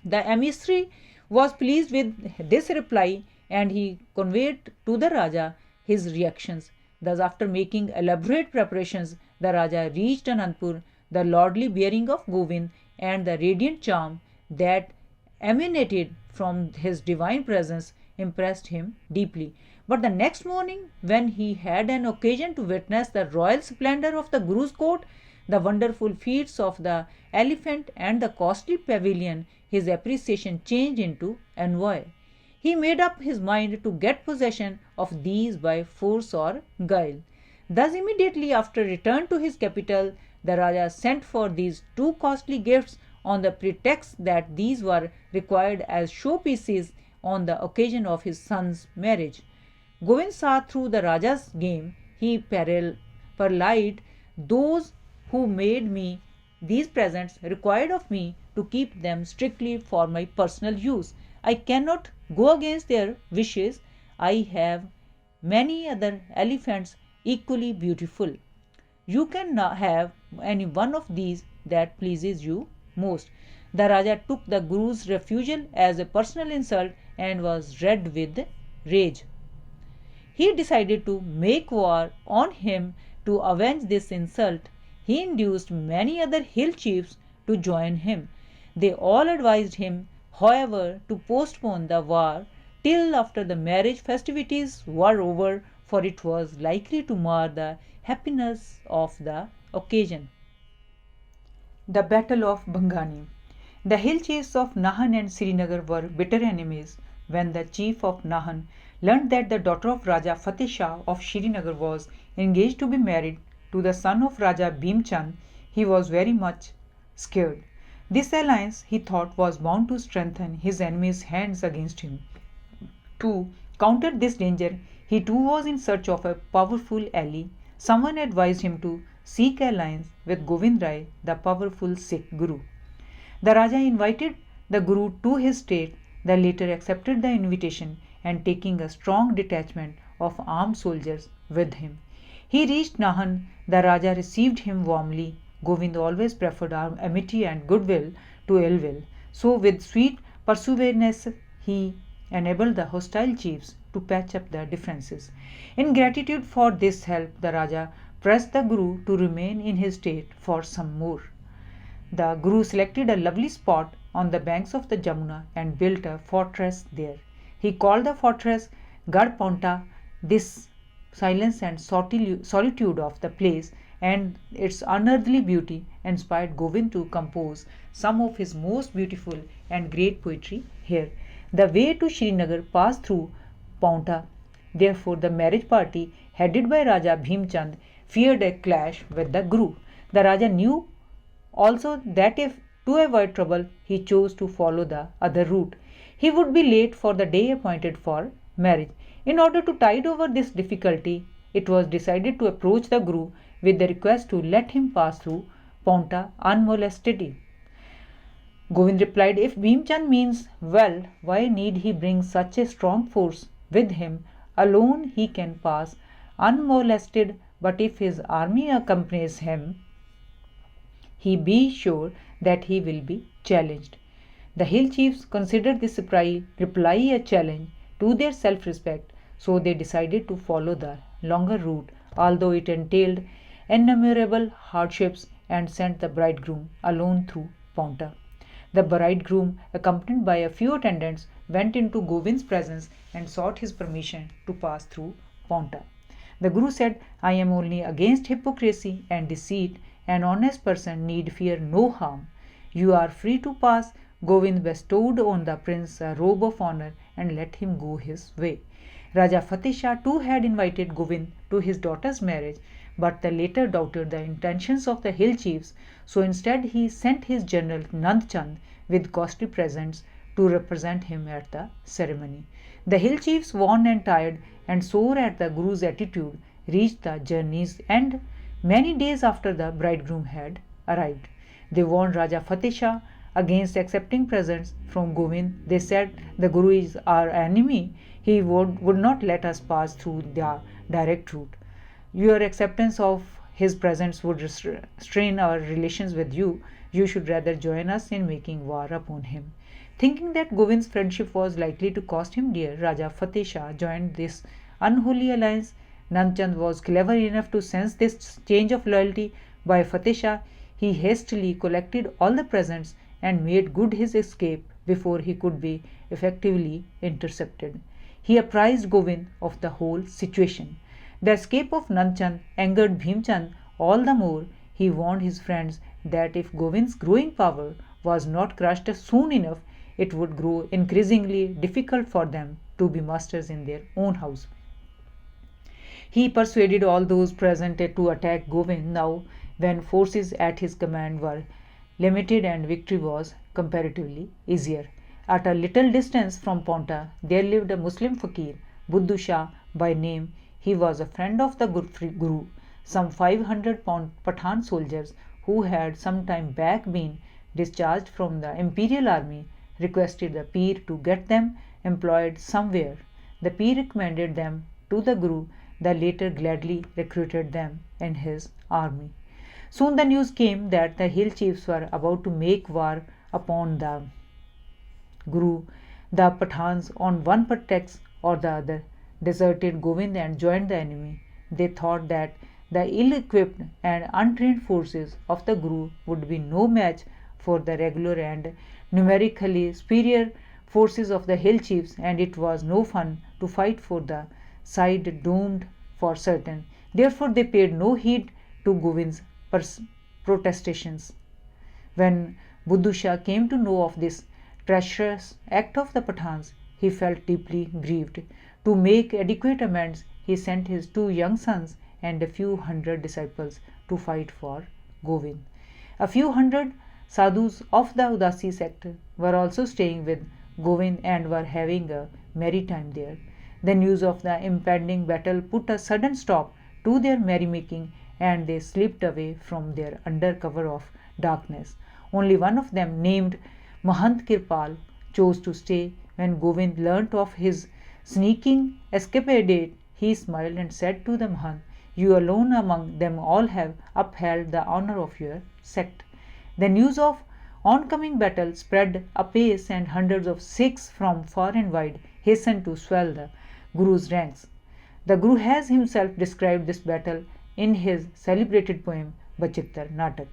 The emissary was pleased with this reply, and he conveyed to the Raja his reactions. Thus, after making elaborate preparations, the Raja reached Anandpur. The lordly bearing of Gobind and the radiant charm that emanated from his divine presence impressed him deeply. But the next morning, when he had an occasion to witness the royal splendor of the Guru's court, the wonderful feats of the elephant and the costly pavilion, his appreciation changed into envy. He made up his mind to get possession of these by force or guile. Thus, immediately after return to his capital, the Raja sent for these two costly gifts on the pretext that these were required as showpieces on the occasion of his son's marriage. Gobind saw through the Raja's game. He parleyed, "Those who made me these presents required of me to keep them strictly for my personal use. I cannot go against their wishes. I have many other elephants equally beautiful. You can have any one of these that pleases you most." The Raja took the Guru's refusal as a personal insult and was red with rage. He decided to make war on him to avenge this insult. He induced many other hill chiefs to join him. They all advised him, however, to postpone the war till after the marriage festivities were over, for it was likely to mar the happiness of the occasion. The Battle of Bhangani. The hill chiefs of Nahan and Srinagar were bitter enemies. When the chief of Nahan learned that the daughter of Raja Fateh Shah of Srinagar was engaged to be married to the son of Raja Bhim Chand, he was very much scared. This alliance, he thought, was bound to strengthen his enemy's hands against him. To counter this danger, he too was in search of a powerful ally. Someone advised him to seek alliance with Gobind Rai, the powerful Sikh Guru. The Raja invited the Guru to his state. The latter accepted the invitation, and taking a strong detachment of armed soldiers with him, he reached Nahan. The Raja received him warmly. Gobind always preferred amity and goodwill to ill will. So, with sweet persuasiveness, he enabled the hostile chiefs to patch up the differences. In gratitude for this help, the Raja pressed the Guru to remain in his state for some more. The Guru selected a lovely spot on the banks of the Jamuna and built a fortress there. He called the fortress Gad Paunta. This silence and solitude of the place and its unearthly beauty inspired Gobind to compose some of his most beautiful and great poetry here. The way to Srinagar passed through Paunta. Therefore, the marriage party headed by Raja Bhim Chand feared a clash with the Guru. The Raja knew also that if to avoid trouble, he chose to follow the other route, he would be late for the day appointed for marriage. In order to tide over this difficulty, it was decided to approach the Guru with the request to let him pass through Paunta unmolested. Gobind replied, "If Bhim Chand means well, why need he bring such a strong force with him? Alone he can pass unmolested, but if his army accompanies him, he be sure that he will be challenged." The hill chiefs considered this reply a challenge to their self-respect, so they decided to follow the longer route, although it entailed innumerable hardships, and sent the bridegroom alone through Paunta. The bridegroom, accompanied by a few attendants, went into Gobind's presence and sought his permission to pass through Paunta. The Guru said, "I am only against hypocrisy and deceit, An honest person need fear no harm. You are free to pass. Gobind bestowed on the prince a robe of honor and let him go his way. Raja Fateh Shah too had invited Gobind to his daughter's marriage, but the latter doubted the intentions of the hill chiefs, so instead he sent his general Nand Chand with costly presents to represent him at the ceremony. The hill chiefs, worn and tired and sore at the Guru's attitude, reached the journey's end many days after the bridegroom had arrived. They warned Raja Fateh Shah against accepting presents from Gobind. They said, "The Guru is our enemy. He would not let us pass through the direct route. Your acceptance of his presents would strain our relations with you. You should rather join us in making war upon him." Thinking that Govind's friendship was likely to cost him dear, Raja Fateh Shah joined this unholy alliance. Nand Chand was clever enough to sense this change of loyalty by Fateh Shah. He hastily collected all the presents and made good his escape before he could be effectively intercepted. He apprised Gobind of the whole situation. The escape of Nand Chand angered Bhim Chand all the more. He warned his friends that if Govind's growing power was not crushed soon enough, it would grow increasingly difficult for them to be masters in their own house. He persuaded all those present to attack Gobind now when forces at his command were limited and victory was comparatively easier. At a little distance from Paonta, there lived a Muslim fakir, Buddu Shah by name. He was a friend of the Guru. Some 500 Pathan soldiers who had some time back been discharged from the imperial army requested the Pir to get them employed somewhere. The Pir recommended them to the Guru. The latter gladly recruited them in his army. Soon the news came that the hill chiefs were about to make war upon the Guru. The Pathans, on one pretext or the other, deserted Gobind and joined the enemy. They thought that the ill-equipped and untrained forces of the Guru would be no match for the regular and numerically superior forces of the hill chiefs, and it was no fun to fight for the side doomed for certain. Therefore they paid no heed to Govind's protestations. When Buddu Shah came to know of this treacherous act of the Pathans, he felt deeply grieved. To make adequate amends, he sent his 2 young sons and a few hundred disciples to fight for Gobind. A few hundred sadhus of the Udasi sect were also staying with Gobind and were having a merry time there. The news of the impending battle put a sudden stop to their merrymaking, and they slipped away from their under cover of darkness. Only one of them, named Mahant Kirpal, chose to stay. When Gobind learnt of his sneaking escapade, he smiled and said to the Mahant, "You alone among them all have upheld the honor of your sect." The news of oncoming battle spread apace, and hundreds of Sikhs from far and wide hastened to swell the Guru's ranks. The Guru has himself described this battle in his celebrated poem Bachittar Natak.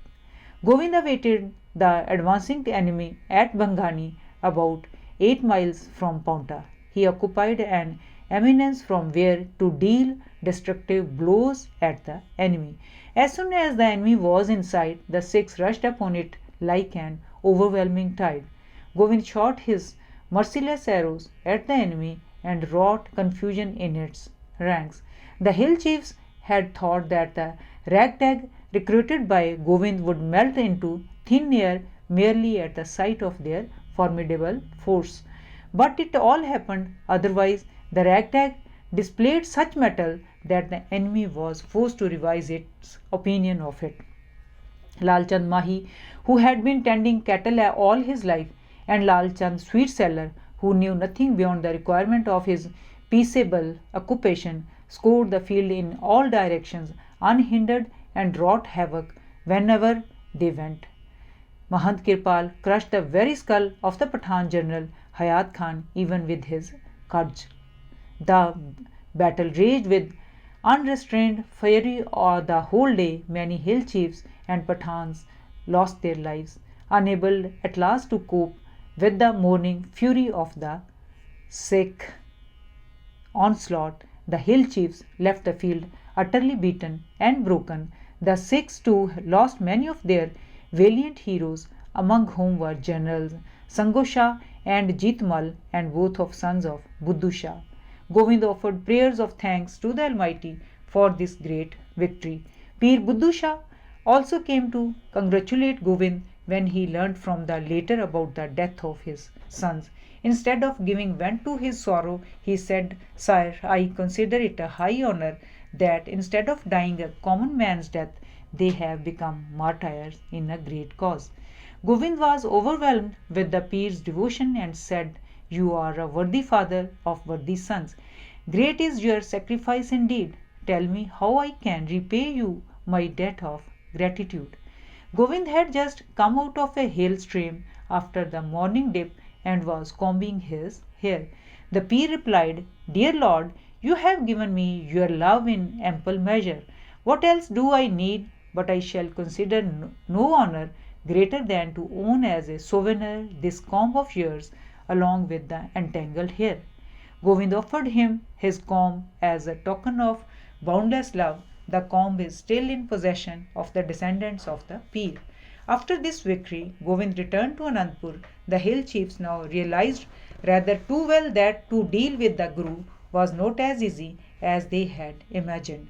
Gobind awaited the advancing enemy at Bhangani, about 8 miles from Paonta. He occupied an eminence from where to deal destructive blows at the enemy. As soon as the enemy was in sight, the Sikhs rushed upon it like an overwhelming tide. Gobind shot his merciless arrows at the enemy and wrought confusion in its ranks. The hill chiefs had thought that the ragtag recruited by Gobind would melt into thin air merely at the sight of their formidable force. But it all happened otherwise. The ragtag displayed such mettle that the enemy was forced to revise its opinion of it. Lal Chand Mahi, who had been tending cattle all his life, and Lal Chand Sweet Seller, who knew nothing beyond the requirement of his peaceable occupation, scoured the field in all directions unhindered and wrought havoc whenever they went. Mahant Kirpal crushed the very skull of the Pathan general Hayat Khan even with his kudge. The battle raged with unrestrained fury all the whole day. Many hill chiefs and Pathans lost their lives, unable at last to cope with the morning fury of the Sikh onslaught. The hill chiefs left the field utterly beaten and broken. The Sikhs too lost many of their valiant heroes, among whom were Generals Sango Shah and Jitmal, and both of sons of Buddhu Shah. Govind offered prayers of thanks to the Almighty for this great victory. Pir Buddhu Shah also came to congratulate Govind when he learnt from the later about the death of his sons. Instead of giving vent to his sorrow, he said, "Sire, I consider it a high honor that instead of dying a common man's death, they have become martyrs in a great cause." Govind was overwhelmed with the Pir's devotion and said, "You are a worthy father of worthy sons. Great is your sacrifice indeed. Tell me how I can repay you my debt of gratitude." Govind had just come out of a hill stream after the morning dip and was combing his hair. The Pir replied, "Dear Lord, you have given me your love in ample measure. What else do I need? But I shall consider no honor greater than to own as a souvenir this comb of yours along with the entangled hair." Govind offered him his comb as a token of boundless love. The comb is still in possession of the descendants of the Pir. After this victory, Govind returned to Anandpur. The hill chiefs now realized rather too well that to deal with the Guru was not as easy as they had imagined.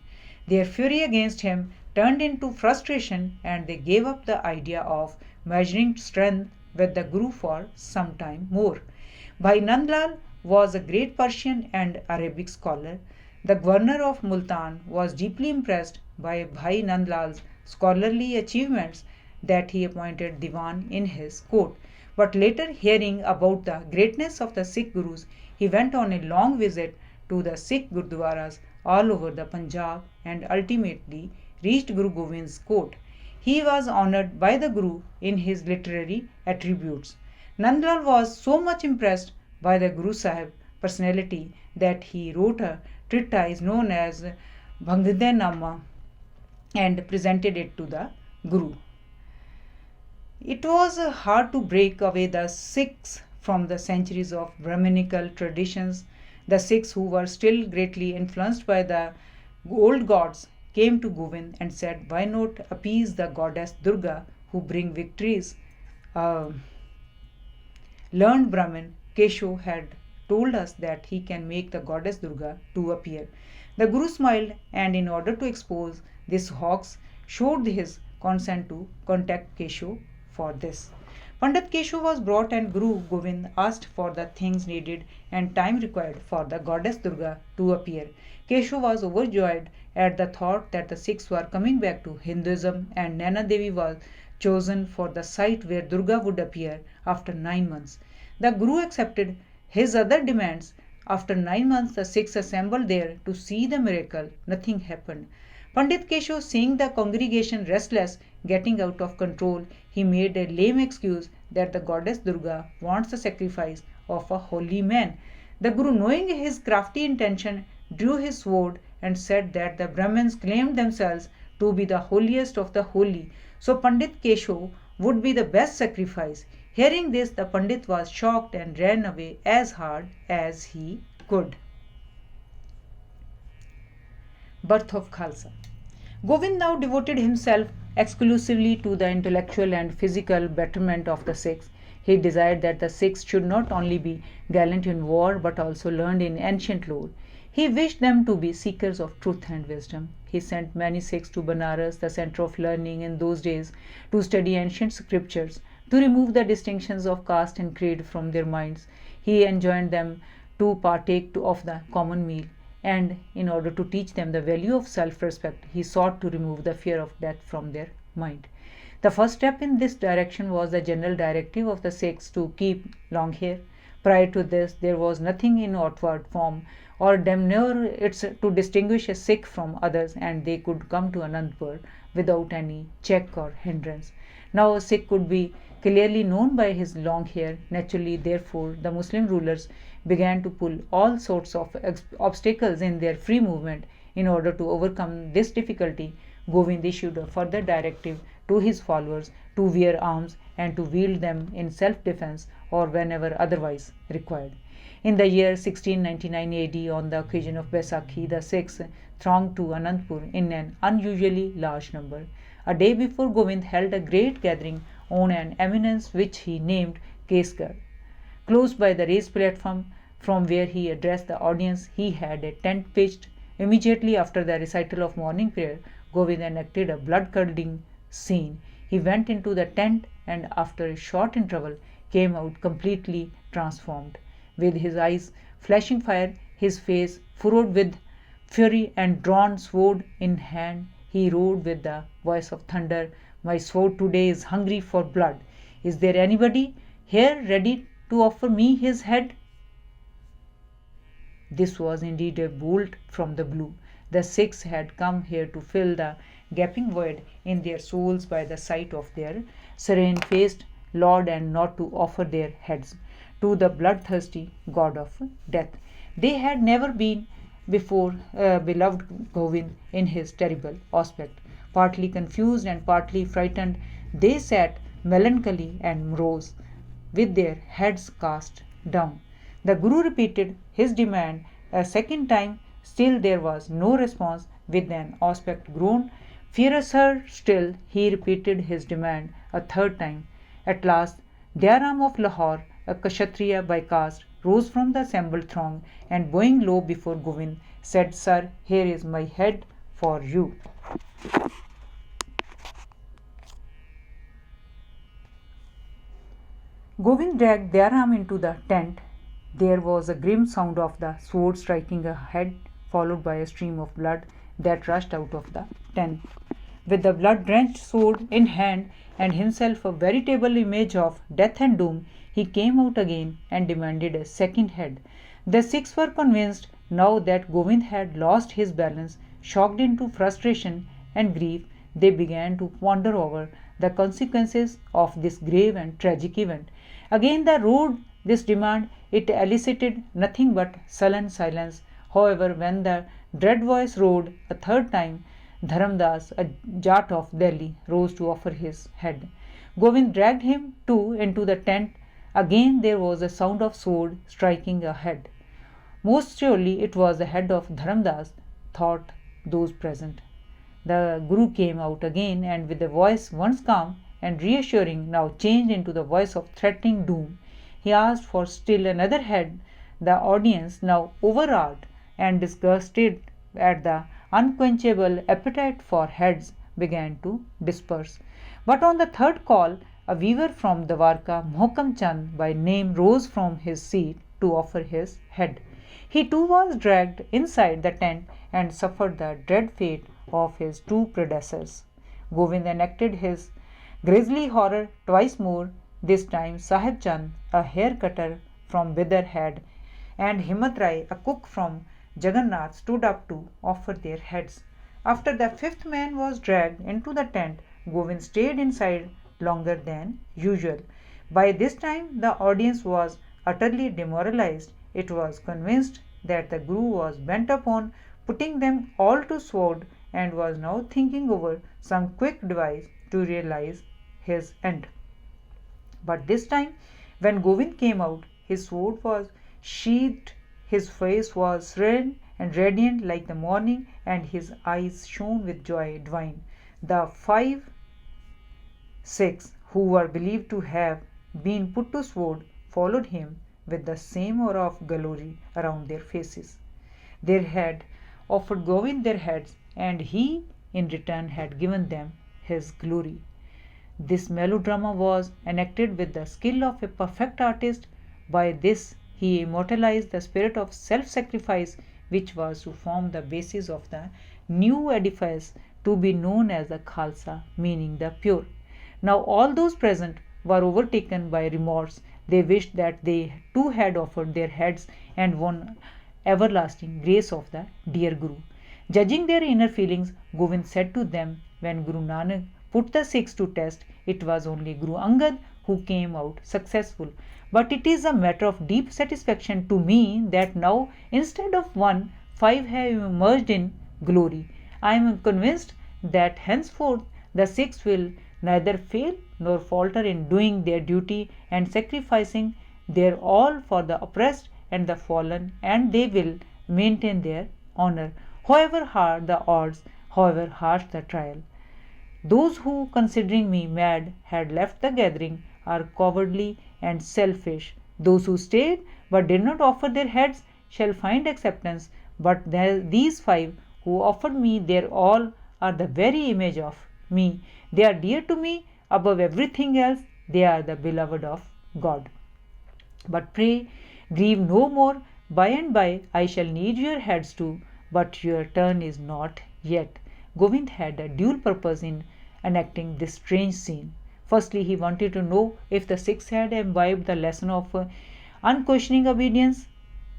Their fury against him turned into frustration and they gave up the idea of measuring strength with the Guru for some time more. Bhai Nandlal was a great Persian and Arabic scholar. The governor of Multan was deeply impressed by Bhai Nandlal's scholarly achievements that he appointed Diwan in his court. But later, hearing about the greatness of the Sikh Gurus, he went on a long visit to the Sikh Gurdwaras all over the Punjab and ultimately reached Guru Govind's court. He was honored by the Guru in his literary attributes. Nandlal was so much impressed by the Guru Sahib personality that he wrote a treatise known as Bhangde-nama and presented it to the Guru. It was hard to break away the Sikhs from the centuries of Brahminical traditions. The Sikhs, who were still greatly influenced by the old gods, came to Govind and said, "Why not appease the goddess Durga who bring victories?" Learned Brahmin Kesho had told us that he can make the goddess Durga to appear. The Guru smiled and in order to expose this hoax showed his consent to contact Kesho for this. Pandit Kesho was brought and Guru Govind asked for the things needed and time required for the goddess Durga to appear. Kesho was overjoyed at the thought that the Sikhs were coming back to Hinduism and Naina Devi was chosen for the site where Durga would appear after 9 months. The Guru accepted his other demands. After 9 months, the Sikhs assembled there to see the miracle. Nothing happened. Pandit Kesho, seeing the congregation restless, getting out of control, he made a lame excuse that the goddess Durga wants the sacrifice of a holy man. The Guru, knowing his crafty intention, drew his sword and said that the Brahmins claimed themselves to be the holiest of the holy, so Pandit Kesho would be the best sacrifice. Hearing this, the Pandit was shocked and ran away as hard as he could. Birth of Khalsa. Govind now devoted himself exclusively to the intellectual and physical betterment of the Sikhs. He desired that the Sikhs should not only be gallant in war but also learned in ancient lore. He wished them to be seekers of truth and wisdom. He sent many Sikhs to Banaras, the center of learning in those days, to study ancient scriptures, to remove the distinctions of caste and creed from their minds. He enjoined them to partake of the common meal, and in order to teach them the value of self-respect, he sought to remove the fear of death from their mind. The first step in this direction was the general directive of the Sikhs to keep long hair. Prior to this, there was nothing in outward form or demure it's to distinguish a Sikh from others, and they could come to Anandpur without any check or hindrance. Now a Sikh could be clearly known by his long hair. Naturally, therefore, the Muslim rulers began to pull all sorts of obstacles in their free movement. In order to overcome this difficulty, Govind issued a further directive to his followers to wear arms and to wield them in self-defense or whenever otherwise required. In the year 1699 AD, on the occasion of Baisakhi, the Sikhs thronged to Anandpur in an unusually large number. A day before, Gobind held a great gathering on an eminence which he named Kesgarh. Close by the raised platform from where he addressed the audience, he had a tent pitched. Immediately after the recital of morning prayer, Gobind enacted a blood-curdling scene. He went into the tent and after a short interval came out completely transformed. With his eyes flashing fire, his face furrowed with fury and drawn sword in hand, he roared with the voice of thunder, "My sword today is hungry for blood. Is there anybody here ready to offer me his head?" This was indeed a bolt from the blue. The Sikhs had come here to fill the gaping void in their souls by the sight of their serene-faced Lord and not to offer their heads to the bloodthirsty god of death. They had never been before beloved Gobind in his terrible aspect. Partly confused and partly frightened, they sat melancholy and morose, with their heads cast down. The Guru repeated his demand a second time. Still there was no response. With an aspect grown fiercer still, he repeated his demand a third time. At last, Dyaram of Lahore, a Kshatriya by caste, rose from the assembled throng and bowing low before Gobind, said, "Sir, here is my head for you." Gobind dragged Dyaram into the tent. There was a grim sound of the sword striking a head, followed by a stream of blood that rushed out of the tent. With the blood-drenched sword in hand and himself a veritable image of death and doom, he came out again and demanded a second head. The Sikhs were convinced now that Gobind had lost his balance. Shocked into frustration and grief, they began to ponder over the consequences of this grave and tragic event. Again they roared this demand. It elicited nothing but sullen silence. However, when the dread voice roared a third time, Dharamdas, a Jat of Delhi, rose to offer his head. Gobind dragged him too into the tent. Again there was a sound of sword striking a head. Most surely it was the head of Dharamdas, thought those present. The Guru came out again, and with a voice once calm and reassuring now changed into the voice of threatening doom, he asked for still another head. The audience, now overawed and disgusted at the unquenchable appetite for heads, began to disperse. But on the third call, a weaver from Dwarka, Mohkam Chand by name, rose from his seat to offer his head. He too was dragged inside the tent and suffered the dread fate of his two predecessors. Gobind enacted his grisly horror twice more. This time Sahib Chand, a hair cutter from Bidar, had, and Himmat Rai, a cook from Jagannath, stood up to offer their heads. After the fifth man was dragged into the tent, Gobind stayed inside longer than usual. By this time the audience was utterly demoralized. It was convinced that the Guru was bent upon putting them all to sword and was now thinking over some quick device to realize his end. But this time, when Gobind came out, his sword was sheathed, his face was serene and radiant like the morning, and his eyes shone with joy divine. The 5 Sikhs who were believed to have been put to sword followed him with the same aura of glory around their faces. They had offered Gobind their heads, and he in return had given them his glory. This melodrama was enacted with the skill of a perfect artist. By this he immortalized the spirit of self-sacrifice which was to form the basis of the new edifice to be known as the Khalsa, meaning the pure. Now all those present were overtaken by remorse. They wished that they too had offered their heads and won everlasting grace of the dear Guru. Judging their inner feelings, Gobind said to them, when Guru Nanak put the Sikhs to test, it was only Guru Angad who came out successful. But it is a matter of deep satisfaction to me that now, instead of 1, 5 have emerged in glory. I am convinced that henceforth the Sikhs will neither fail nor falter in doing their duty and sacrificing their all for the oppressed and the fallen, and they will maintain their honor, however hard the odds, however harsh the trial. Those who, considering me mad, had left the gathering are cowardly and selfish. Those who stayed but did not offer their heads shall find acceptance, but these five who offered me their all are the very image of me. They are dear to me above everything else. They are the beloved of God. But pray, grieve no more. By and by I shall need your heads too, but your turn is not yet. Gobind had a dual purpose in enacting this strange scene. Firstly, he wanted to know if the Sikhs had imbibed the lesson of unquestioning obedience.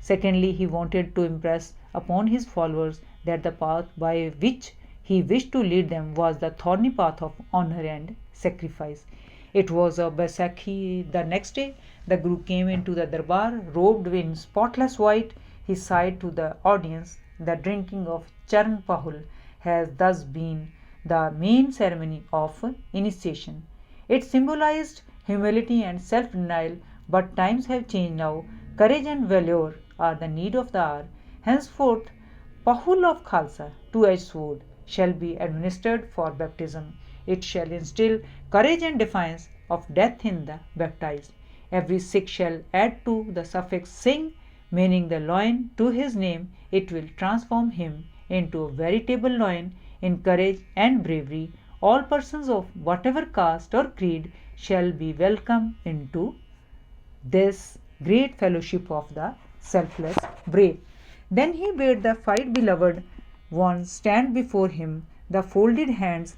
Secondly, he wanted to impress upon his followers that the path by which he wished to lead them was the thorny path of honor and sacrifice. It was a Baisakhi the next day. The Guru came into the darbar robed in spotless white. He sighed to the audience. The drinking of Charan Pahul has thus been the main ceremony of initiation. It symbolized humility and self-denial, but times have changed now. Courage and valor are the need of the hour. Henceforth, Pahul of Khalsa, two-edged sword, shall be administered for baptism. It shall instill courage and defiance of death in the baptized. Every Sikh shall add to the suffix Singh, meaning the loin, to his name. It will transform him into a veritable loin in courage and bravery. All persons of whatever caste or creed shall be welcome into this great fellowship of the selfless brave. Then he bade the five beloved ones stand before him, the folded hands.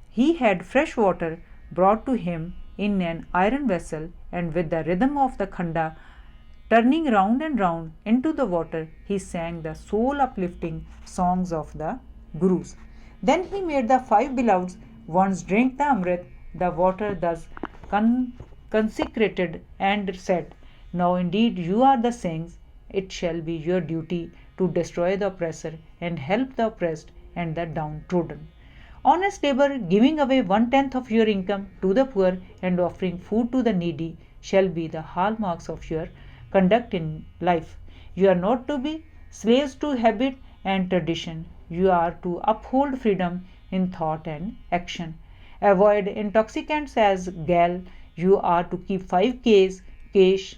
He had fresh water brought to him in an iron vessel, and with the rhythm of the khanda turning round and round into the water, he sang the soul uplifting songs of the Gurus. Then he made the five beloved ones drink the Amrit, the water thus consecrated, and said, Now indeed you are the Singhs. It shall be your duty to destroy the oppressor and help the oppressed and the downtrodden. Honest labor, giving away 1/10 of your income to the poor and offering food to the needy, shall be the hallmarks of your conduct in life. You are not to be slaves to habit and tradition. You are to uphold freedom in thought and action. Avoid intoxicants as gal. You are to keep 5 Ks, kesh,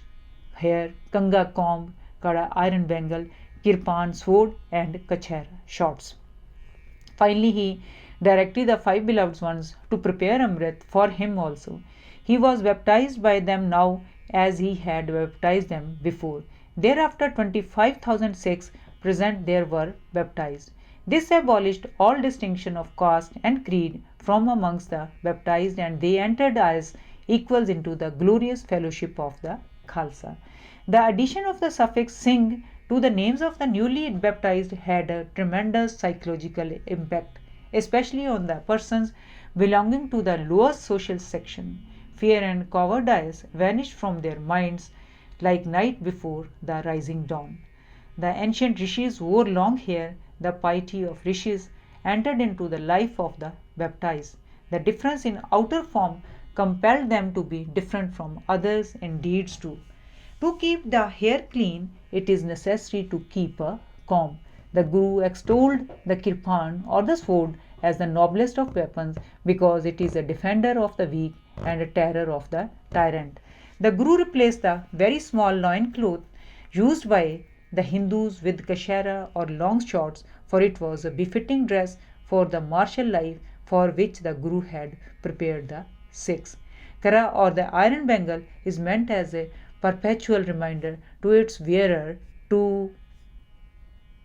hair, kanga comb, kada iron bangle, kirpan sword, and kachhara shorts. Finally, he directed the five beloved ones to prepare Amrit for him also. He was baptized by them now as he had baptized them before. Thereafter 25,000 Sikhs present there were baptized. This abolished all distinction of caste and creed from amongst the baptized, and they entered as equals into the glorious fellowship of the Khalsa. The addition of the suffix Singh to the names of the newly baptized had a tremendous psychological impact, especially on the persons belonging to the lowest social section. Fear and cowardice vanished from their minds like night before the rising dawn. The ancient rishis wore long hair. The piety of rishis entered into the life of the baptized. The difference in outer form compelled them to be different from others in deeds too. To keep the hair clean, it is necessary to keep a comb. The Guru extolled the kirpan or the sword as the noblest of weapons because it is a defender of the weak and a terror of the tyrant. The Guru replaced the very small loin cloth used by the Hindus with kashara or long shorts, for it was a befitting dress for the martial life for which the Guru had prepared the Sikhs. Kara or the iron bangle is meant as a perpetual reminder to its wearer to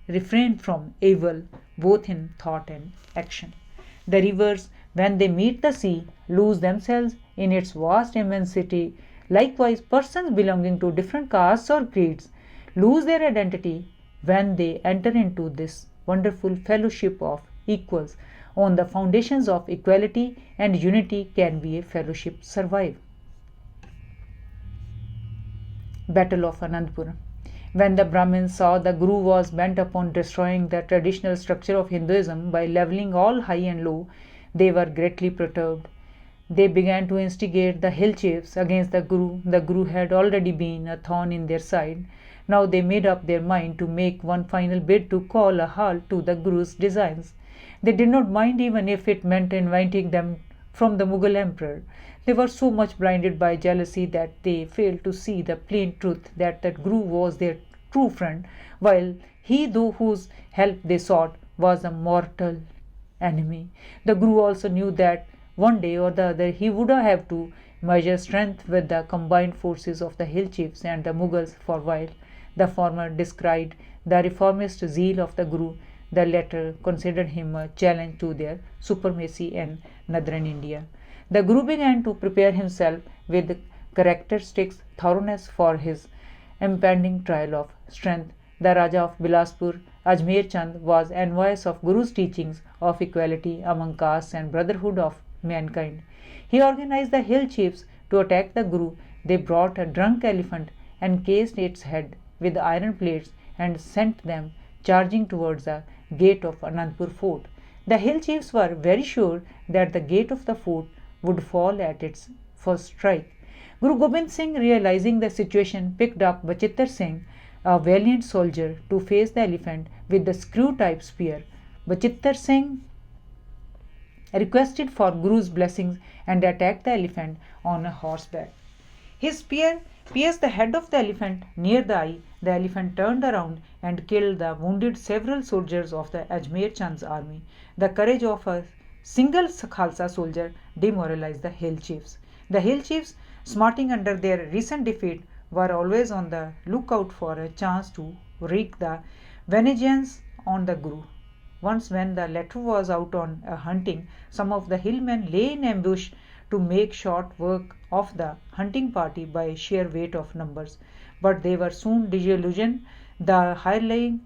refrain from evil both in thought and action. The rivers, when they meet the sea, lose themselves in its vast immensity. Likewise, persons belonging to different castes or creeds lose their identity when they enter into this wonderful fellowship of equals. On the foundations of equality and unity can be a fellowship survive. Battle of Anandpur. When the Brahmins saw the Guru was bent upon destroying the traditional structure of Hinduism by leveling all high and low, they were greatly perturbed. They began to instigate the hill chiefs against the Guru. The Guru had already been a thorn in their side. Now they made up their mind to make one final bid to call a halt to the Guru's designs. They did not mind even if it meant inviting them from the Mughal emperor. They were so much blinded by jealousy that they failed to see the plain truth that the Guru was their true friend, while he whose help they sought was a mortal enemy. The Guru also knew that one day or the other he would have to measure strength with the combined forces of the hill chiefs and the Mughals, for while the former decried the reformist zeal of the Guru, the latter considered him a challenge to their supremacy in northern India. The Guru began to prepare himself with characteristic thoroughness for his impending trial of strength. The Raja of Bilaspur, Ajmer Chand, was envious of Guru's teachings of equality among castes and brotherhood of mankind. He organized the hill chiefs to attack the Guru. They brought a drunk elephant, encased its head with iron plates, and sent them charging towards the gate of Anandpur fort. The hill chiefs were very sure that the gate of the fort would fall at its first strike. Guru Gobind Singh, realizing the situation, picked up Bachittar Singh, a valiant soldier, to face the elephant with the screw-type spear. Bachittar Singh requested for Guru's blessings and attacked the elephant on a horseback. His spear pierced the head of the elephant near the eye. The elephant turned around and killed the wounded several soldiers of the Ajmer Chand's army. The courage of a single Khalsa soldier demoralized the hill chiefs. The hill chiefs, smarting under their recent defeat, were always on the lookout for a chance to wreak the vengeance on the Guru. Once, when the latter was out on a hunting, some of the hillmen lay in ambush to make short work of the hunting party by sheer weight of numbers. But they were soon disillusioned. The hireling,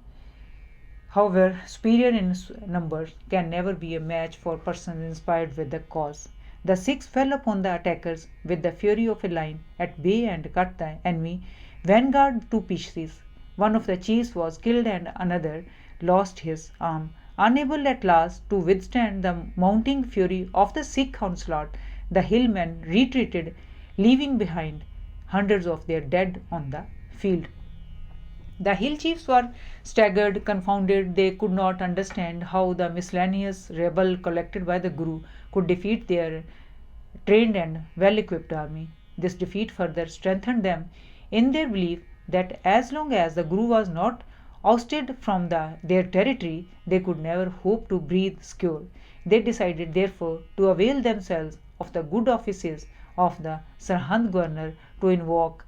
however superior in numbers, can never be a match for persons inspired with the cause. The Sikhs fell upon the attackers with the fury of a lion at bay and cut the enemy vanguard to pieces. One of the chiefs was killed and another lost his arm. Unable at last to withstand the mounting fury of the Sikh onslaught, the hillmen retreated, leaving behind hundreds of their dead on the field. The hill chiefs were staggered, confounded. They could not understand how the miscellaneous rebel collected by the Guru could defeat their trained and well-equipped army. This defeat further strengthened them in their belief that as long as the Guru was not ousted from their territory, they could never hope to breathe secure. They decided, therefore, to avail themselves of the good offices of the Sarhand governor to invoke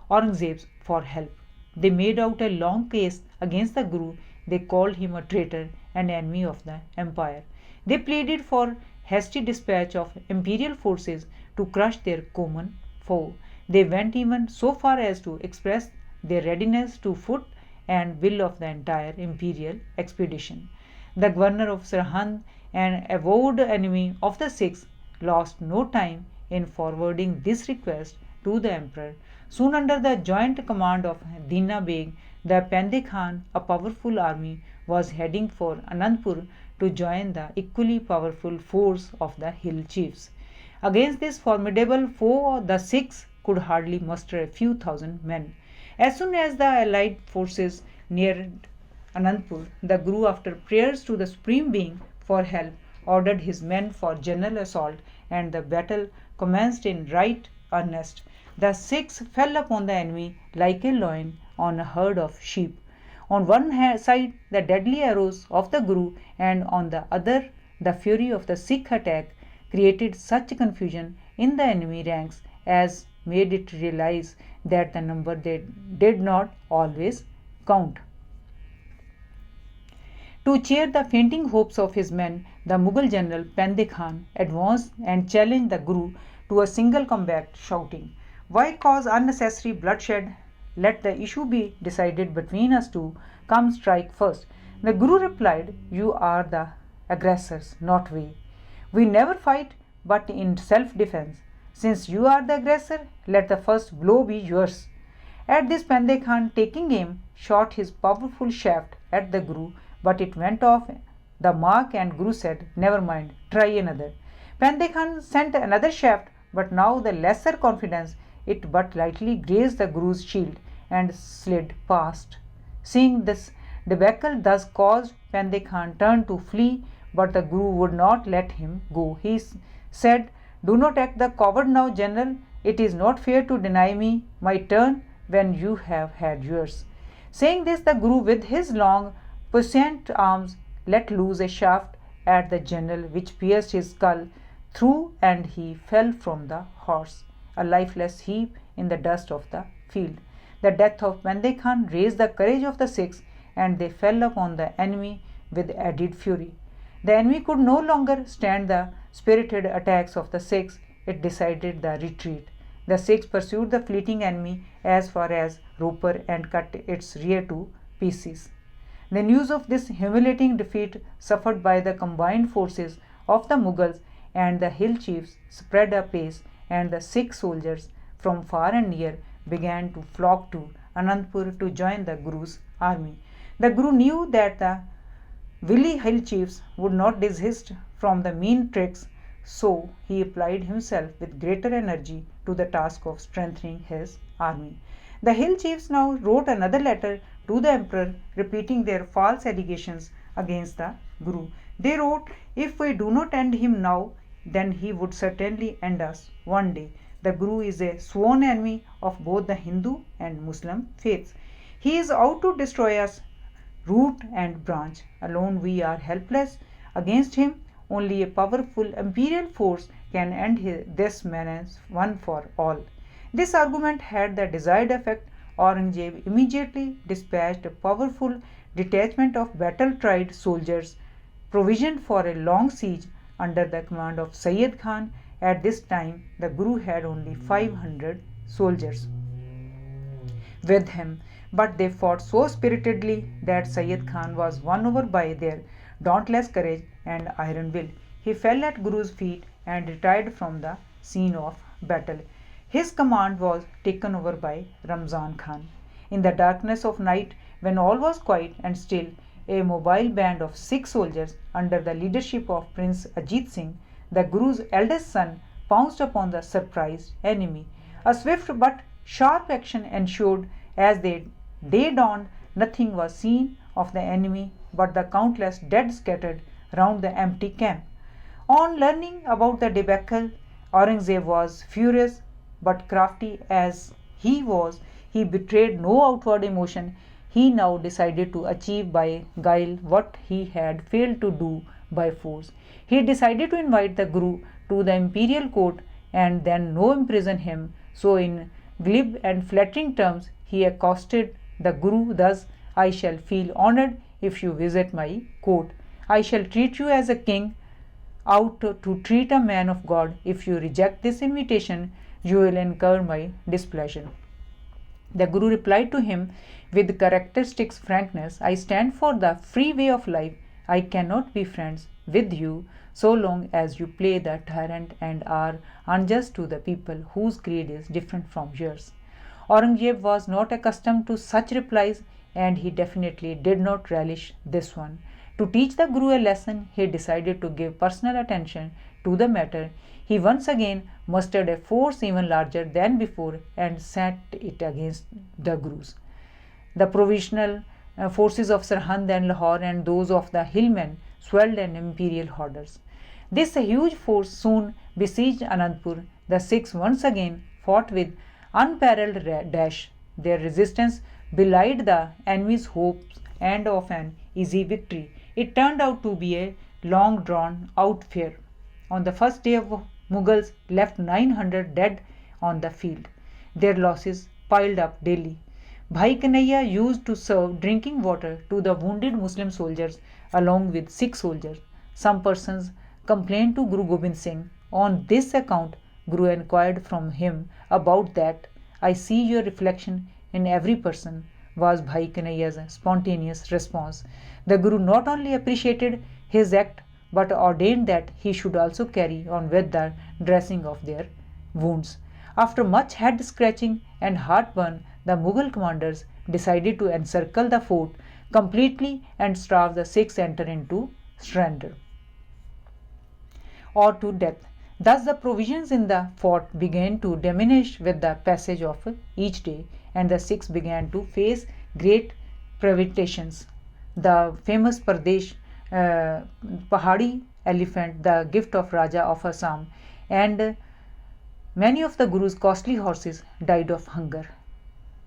Aurangzeb for help. They made out a long case against the Guru. They called him a traitor and enemy of the empire. They pleaded for hasty dispatch of imperial forces to crush their common foe. They went even so far as to express their readiness to foot and will of the entire imperial expedition. The governor of Sarhand, an avowed enemy of the Sikhs, lost no time in forwarding this request to the emperor. Soon, under the joint command of Dina Beg, the Pende Khan, a powerful army, was heading for Anandpur to join the equally powerful force of the hill chiefs. Against this formidable foe, the Sikhs could hardly muster a few thousand men. As soon as the allied forces neared Anandpur, the Guru, after prayers to the Supreme Being for help, ordered his men for general assault, and the battle commenced in right earnest. The Sikhs fell upon the enemy like a lion on a herd of sheep. On one side, the deadly arrows of the Guru, and on the other, the fury of the Sikh attack created such confusion in the enemy ranks as made it realize that the number they did not always count. To cheer the fainting hopes of his men, the Mughal general Pende Khan advanced and challenged the Guru to a single combat, shouting, "Why cause unnecessary bloodshed? Let the issue be decided between us two. Come, strike first." The Guru replied, "You are the aggressors, not we. We never fight but in self-defense. Since you are the aggressor, let the first blow be yours." At this, Pende Khan, taking aim, shot his powerful shaft at the Guru, but it went off the mark, and Guru said, "Never mind, try another." Pandey Khan sent another shaft, but now the lesser confidence. It but lightly grazed the Guru's shield and slid past. Seeing this debacle thus caused, Pandey Khan turned to flee, but the Guru would not let him go. He said, "Do not act the coward now, General. It is not fair to deny me my turn when you have had yours." Saying this, the Guru, with his long, puissant arms, let loose a shaft at the general, which pierced his skull through, and he fell from the horse, a lifeless heap in the dust of the field. The death of Pandey Khan raised the courage of the Sikhs, and they fell upon the enemy with added fury. The enemy could no longer stand the spirited attacks of the Sikhs. It decided the retreat. The Sikhs pursued the fleeting enemy as far as Ropar and cut its rear to pieces. The news of this humiliating defeat suffered by the combined forces of the Mughals and the hill chiefs spread apace, and the Sikh soldiers from far and near began to flock to Anandpur to join the Guru's army. The Guru knew that the wily hill chiefs would not desist from the mean tricks, so he applied himself with greater energy to the task of strengthening his army. The hill chiefs now wrote another letter to the emperor repeating their false allegations against the Guru. They wrote, "If we do not end him now, then he would certainly end us one day. The Guru is a sworn enemy of both the Hindu and Muslim faiths. He is out to destroy us, root and branch. Alone we are helpless against him. Only a powerful imperial force can end this menace one for all." This argument had the desired effect. Aurangzeb immediately dispatched a powerful detachment of battle-tried soldiers, provisioned for a long siege under the command of Sayyid Khan. At this time, the Guru had only 500 soldiers with him, but they fought so spiritedly that Sayyid Khan was won over by their dauntless courage and iron will. He fell at Guru's feet and retired from the scene of battle. His command was taken over by Ramzan Khan. In the darkness of night, when all was quiet and still, a mobile band of Sikh soldiers under the leadership of Prince Ajit Singh, the Guru's eldest son, pounced upon the surprised enemy. A swift but sharp action ensued. As day dawned, nothing was seen of the enemy but the countless dead scattered round the empty camp. On learning about the debacle, Aurangzeb was furious, but crafty as he was, he betrayed no outward emotion. He now decided to achieve by guile what he had failed to do by force. He decided to invite the Guru to the imperial court and then no imprison him. So in glib and flattering terms, he accosted the Guru thus: "I shall feel honored if you visit my court. I shall treat you as a king ought to treat a man of God. If you reject this invitation, you will incur my displeasure." The Guru replied to him with characteristic frankness, "I stand for the free way of life. I cannot be friends with you so long as you play the tyrant and are unjust to the people whose creed is different from yours." Aurangzeb was not accustomed to such replies, and he definitely did not relish this one. To teach the Guru a lesson, he decided to give personal attention to the matter. He once again mustered a force even larger than before and sent it against the Gurus. The provisional forces of Sarhand and Lahore and those of the hillmen swelled in imperial orders. This huge force soon besieged Anandpur. The Sikhs once again fought with unparalleled dash. Their resistance belied the enemy's hopes and of an easy victory. It turned out to be a long drawn out affair. On the first day of Mughals left 900 dead on the field. Their losses piled up daily. Bhai Kanhaiya used to serve drinking water to the wounded Muslim soldiers along with Sikh soldiers. Some persons complained to Guru Gobind Singh. On this account, Guru inquired from him about that. "I see your reflection in every person," was Bhai Kanhaiya's spontaneous response. The Guru not only appreciated his act but ordained that he should also carry on with the dressing of their wounds. After much head scratching and heartburn, the Mughal commanders decided to encircle the fort completely and starve the Sikhs enter into surrender or to death. Thus the provisions in the fort began to diminish with the passage of each day, and the Sikhs began to face great privations. The famous Pahadi elephant, the gift of Raja of Assam, and many of the Guru's costly horses died of hunger.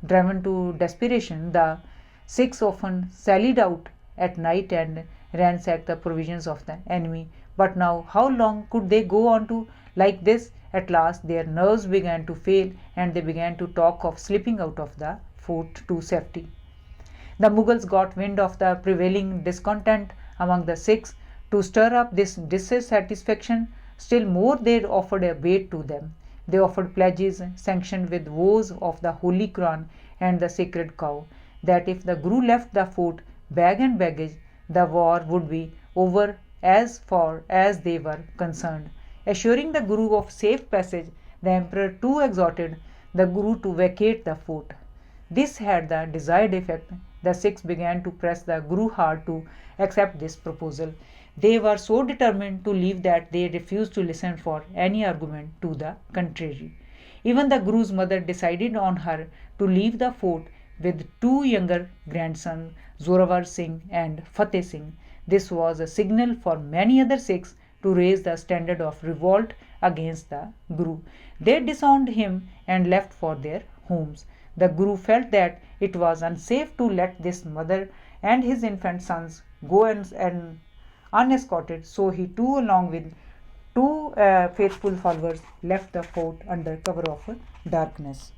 Driven to desperation, the Sikhs often sallied out at night and ransacked the provisions of the enemy. But now, how long could they go on to like this? At last, their nerves began to fail, and they began to talk of slipping out of the fort to safety. The Mughals got wind of the prevailing discontent among the Sikhs. To stir up this dissatisfaction still more, they offered a bait to them. They offered pledges sanctioned with vows of the Holy Quran and the sacred cow, that if the Guru left the fort, bag and baggage, the war would be over as far as they were concerned. Assuring the Guru of safe passage, the Emperor too exhorted the Guru to vacate the fort. This had the desired effect. The Sikhs began to press the Guru hard to accept this proposal. They were so determined to leave that they refused to listen for any argument to the contrary. Even the Guru's mother decided on her to leave the fort with two younger grandsons, Zorawar Singh and Fateh Singh. This was a signal for many other Sikhs to raise the standard of revolt against the Guru. They disowned him and left for their homes. The Guru felt that it was unsafe to let this mother and his infant sons go and unescorted, so he too, along with two faithful followers, left the fort under cover of darkness.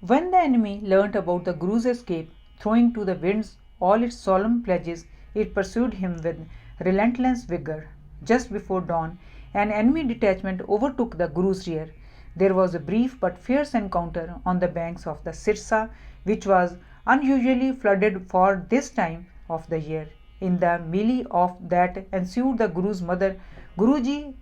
When the enemy learnt about the Guru's escape, throwing to the winds all its solemn pledges, it pursued him with relentless vigor. Just before dawn, an enemy detachment overtook the Guru's rear. There was a brief but fierce encounter on the banks of the Sirsa, which was unusually flooded for this time of the year. In the melee of that ensued, the Guru's mother, Guruji,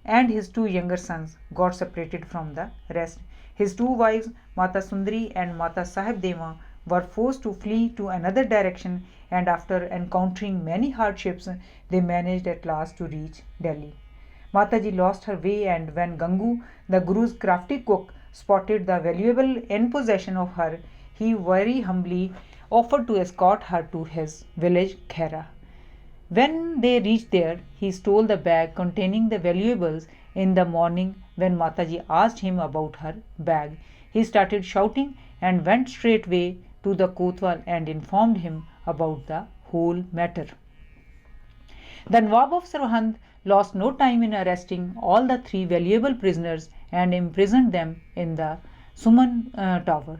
and his two younger sons got separated from the rest. His two wives, Mata Sundari and Mata Sahib Deva, were forced to flee to another direction, and after encountering many hardships, they managed at last to reach Delhi. Mataji lost her way, and when Gangu, the Guru's crafty cook, spotted the valuable in possession of her, he very humbly offered to escort her to his village Khera. When they reached there, he stole the bag containing the valuables. In the morning, when Mataji asked him about her bag, he started shouting and went straightway to the Kotwal and informed him about the whole matter. The Nawab of Sarhand lost no time in arresting all the three valuable prisoners and imprisoned them in the Suman Tower.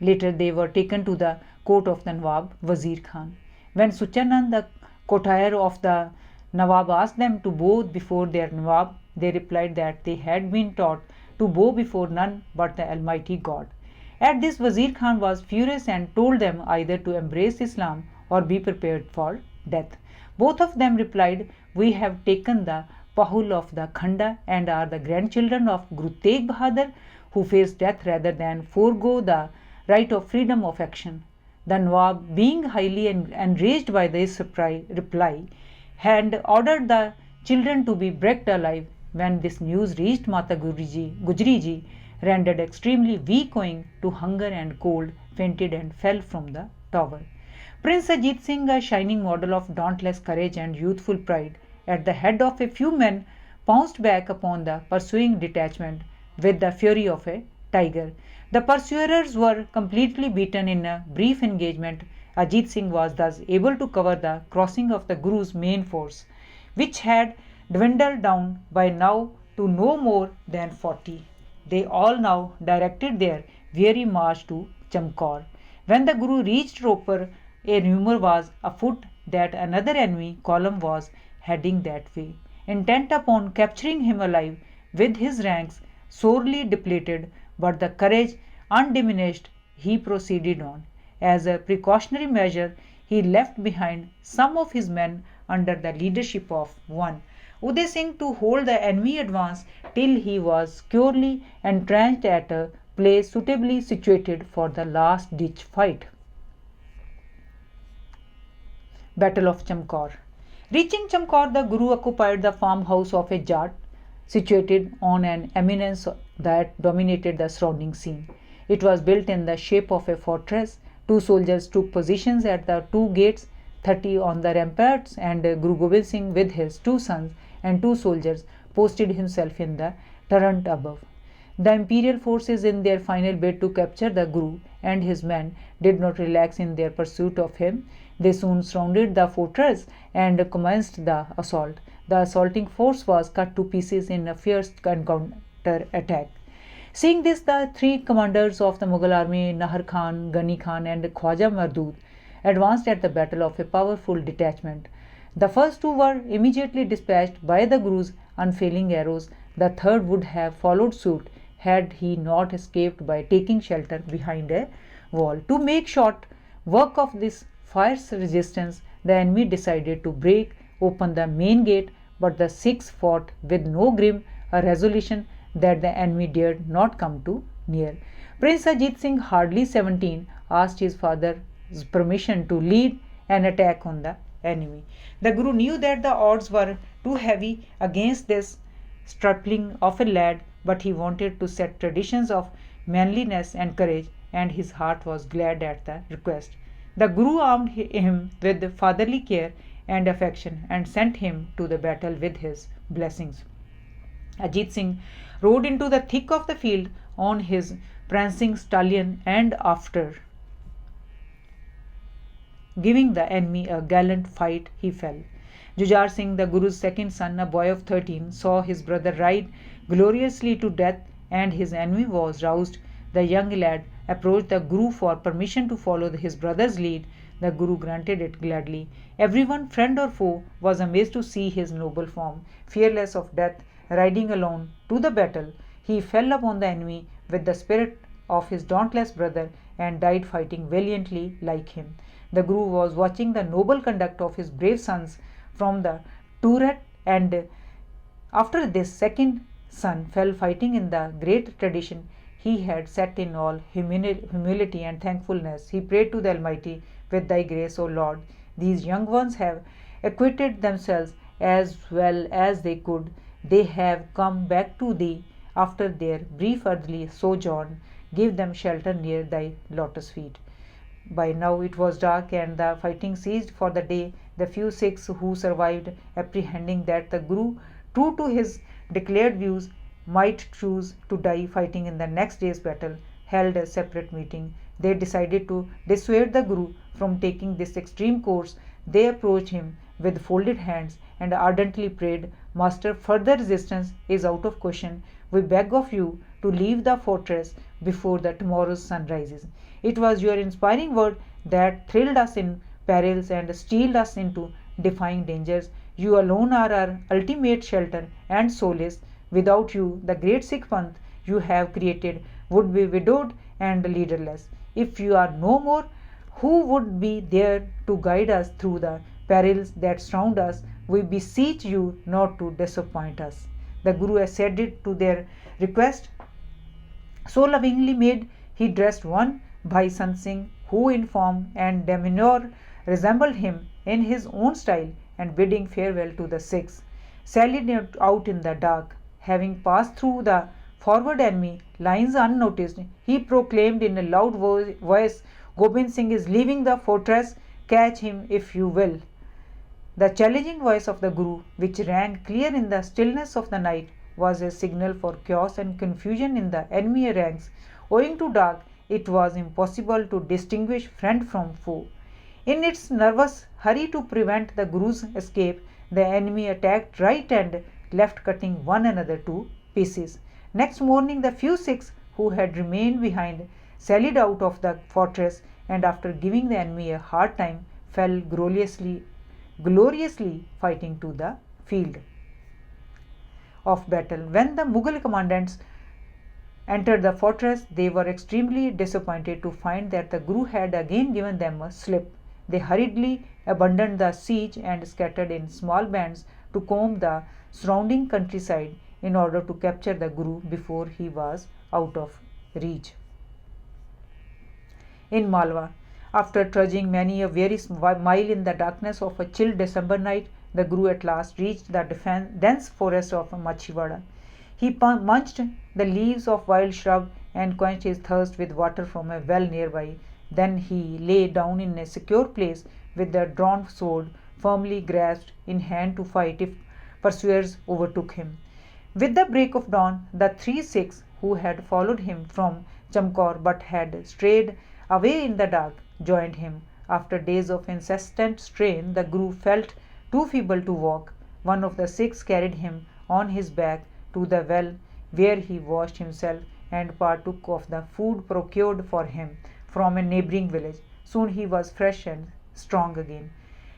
Later they were taken to the court of the Nawab Wazir Khan. When Suchanand, the courtier of the Nawab, asked them to bow before their Nawab, they replied that they had been taught to bow before none but the Almighty God. At this, Wazir Khan was furious and told them either to embrace Islam or be prepared for death. Both of them replied, "We have taken the Pahul of the Khanda and are the grandchildren of Guru Tegh Bahadur, who faced death rather than forego the right of freedom of action." The Nawab, being highly enraged by this reply, had ordered the children to be baked alive. When this news reached Mata Gujriji, rendered extremely weak owing to hunger and cold, fainted and fell from the tower. Prince Ajit Singh, a shining model of dauntless courage and youthful pride, at the head of a few men, pounced back upon the pursuing detachment with the fury of a tiger. The pursuers were completely beaten in a brief engagement. Ajit Singh was thus able to cover the crossing of the Guru's main force, which had dwindled down by now to no more than 40. They all now directed their weary march to Chamkaur. When the Guru reached Ropar, a rumour was afoot that another enemy column was heading that way, intent upon capturing him alive, with his ranks sorely depleted, but the courage undiminished. He proceeded on. As a precautionary measure, he left behind some of his men under the leadership of one Uday Singh to hold the enemy advance till he was securely entrenched at a place suitably situated for the last ditch fight. Battle of Chamkaur. Reaching Chamkaur, the Guru occupied the farmhouse of a Jat situated on an eminence that dominated the surrounding scene. It was built in the shape of a fortress. Two soldiers took positions at the two gates, 30 on the ramparts, and Guru Gobind Singh with his two sons and two soldiers posted himself in the turret above. The imperial forces, in their final bid to capture the Guru and his men, did not relax in their pursuit of him. They soon surrounded the fortress and commenced the assault. The assaulting force was cut to pieces in a fierce counter attack. Seeing this, the three commanders of the Mughal army, Nahar Khan, Ghani Khan, and Khwaja Mardud, advanced at the battle of a powerful detachment. The first two were immediately dispatched by the Guru's unfailing arrows. The third would have followed suit had he not escaped by taking shelter behind a wall. To make short work of this fierce resistance, the enemy decided to break open the main gate, but the Sikhs fought with no grim a resolution that the enemy dared not come too near. Prince Ajit Singh, hardly 17, asked his father's permission to lead an attack on the enemy. The Guru knew that the odds were too heavy against this stripling of a lad, but he wanted to set traditions of manliness and courage, and his heart was glad at the request. The Guru armed him with fatherly care and affection and sent him to the battle with his blessings. Ajit Singh rode into the thick of the field on his prancing stallion, and after giving the enemy a gallant fight, he fell. Jujar Singh, the Guru's second son, a boy of 13, saw his brother ride gloriously to death, and his enemy was roused. The young lad approached the Guru for permission to follow his brother's lead. The Guru granted it gladly. Everyone, friend or foe, was amazed to see his noble form, fearless of death, riding alone to the battle. He fell upon the enemy with the spirit of his dauntless brother and died fighting valiantly like him. The Guru was watching the noble conduct of his brave sons from the turret, and after this second son fell fighting in the great tradition he had set in all humility and thankfulness, he prayed to the Almighty, with thy grace, O Lord, these young ones have acquitted themselves as well as they could. They have come back to thee after their brief earthly sojourn. Give them shelter near thy lotus feet. By now it was dark, and the fighting ceased for the day. The few Sikhs who survived, apprehending that the Guru, true to his declared views, might choose to die fighting in the next day's battle, held a separate meeting. They decided to dissuade the Guru from taking this extreme course. They approached him with folded hands and ardently prayed, Master, further resistance is out of question. We beg of you to leave the fortress before the tomorrow's sun rises. It was your inspiring word that thrilled us in perils and steeled us into defying dangers. You alone are our ultimate shelter and solace. Without you, the great Sikh Panth you have created would be widowed and leaderless. If you are no more, who would be there to guide us through the perils that surround us? We beseech you not to disappoint us. The Guru acceded to their request. So lovingly made, he dressed one Bhai Sant Singh, who in form and demeanor resembled him in his own style, and bidding farewell to the Sikhs, sallied out in the dark. Having passed through the forward enemy lines unnoticed, he proclaimed in a loud voice, Gobind Singh is leaving the fortress. Catch him if you will. The challenging voice of the Guru, which rang clear in the stillness of the night, was a signal for chaos and confusion in the enemy ranks. Owing to dark, it was impossible to distinguish friend from foe. In its nervous hurry to prevent the Guru's escape, the enemy attacked right and left, cutting one another to pieces. Next morning, the few Sikhs who had remained behind sallied out of the fortress, and after giving the enemy a hard time, fell gloriously fighting to the field of battle. When the Mughal commandants entered the fortress, they were extremely disappointed to find that the Guru had again given them a slip. They hurriedly abandoned the siege and scattered in small bands to comb the surrounding countryside in order to capture the Guru before he was out of reach. In Malwa, after trudging many a weary mile in the darkness of a chill December night, the Guru at last reached the dense forest of Machiwada. He munched the leaves of wild shrub and quenched his thirst with water from a well nearby. Then he lay down in a secure place with the drawn sword firmly grasped in hand to fight if pursuers overtook him. With the break of dawn, the 3 Sikhs who had followed him from Chamkaur but had strayed away in the dark joined him. After days of incessant strain, the Guru felt too feeble to walk. One of the Sikhs carried him on his back to the well where he washed himself and partook of the food procured for him from a neighboring village. Soon he was fresh and strong again.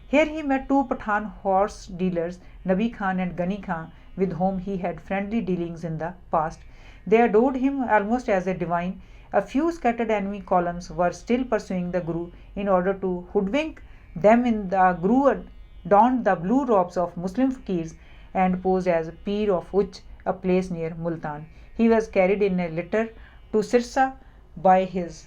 Here he met 2 Pathan horse dealers, Nabi Khan and Ghani Khan, with whom he had friendly dealings in the past. They adored him almost as a divine. A few scattered enemy columns were still pursuing the Guru in order to hoodwink them. In the Guru donned the blue robes of Muslim fakirs and posed as Peer of Uch, a place near Multan. He was carried in a litter to Sirsa by his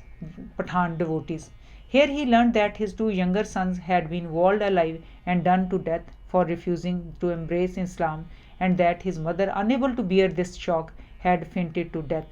Pathan devotees. Here he learned that his 2 younger sons had been walled alive and done to death for refusing to embrace Islam, and that his mother, unable to bear this shock, had fainted to death.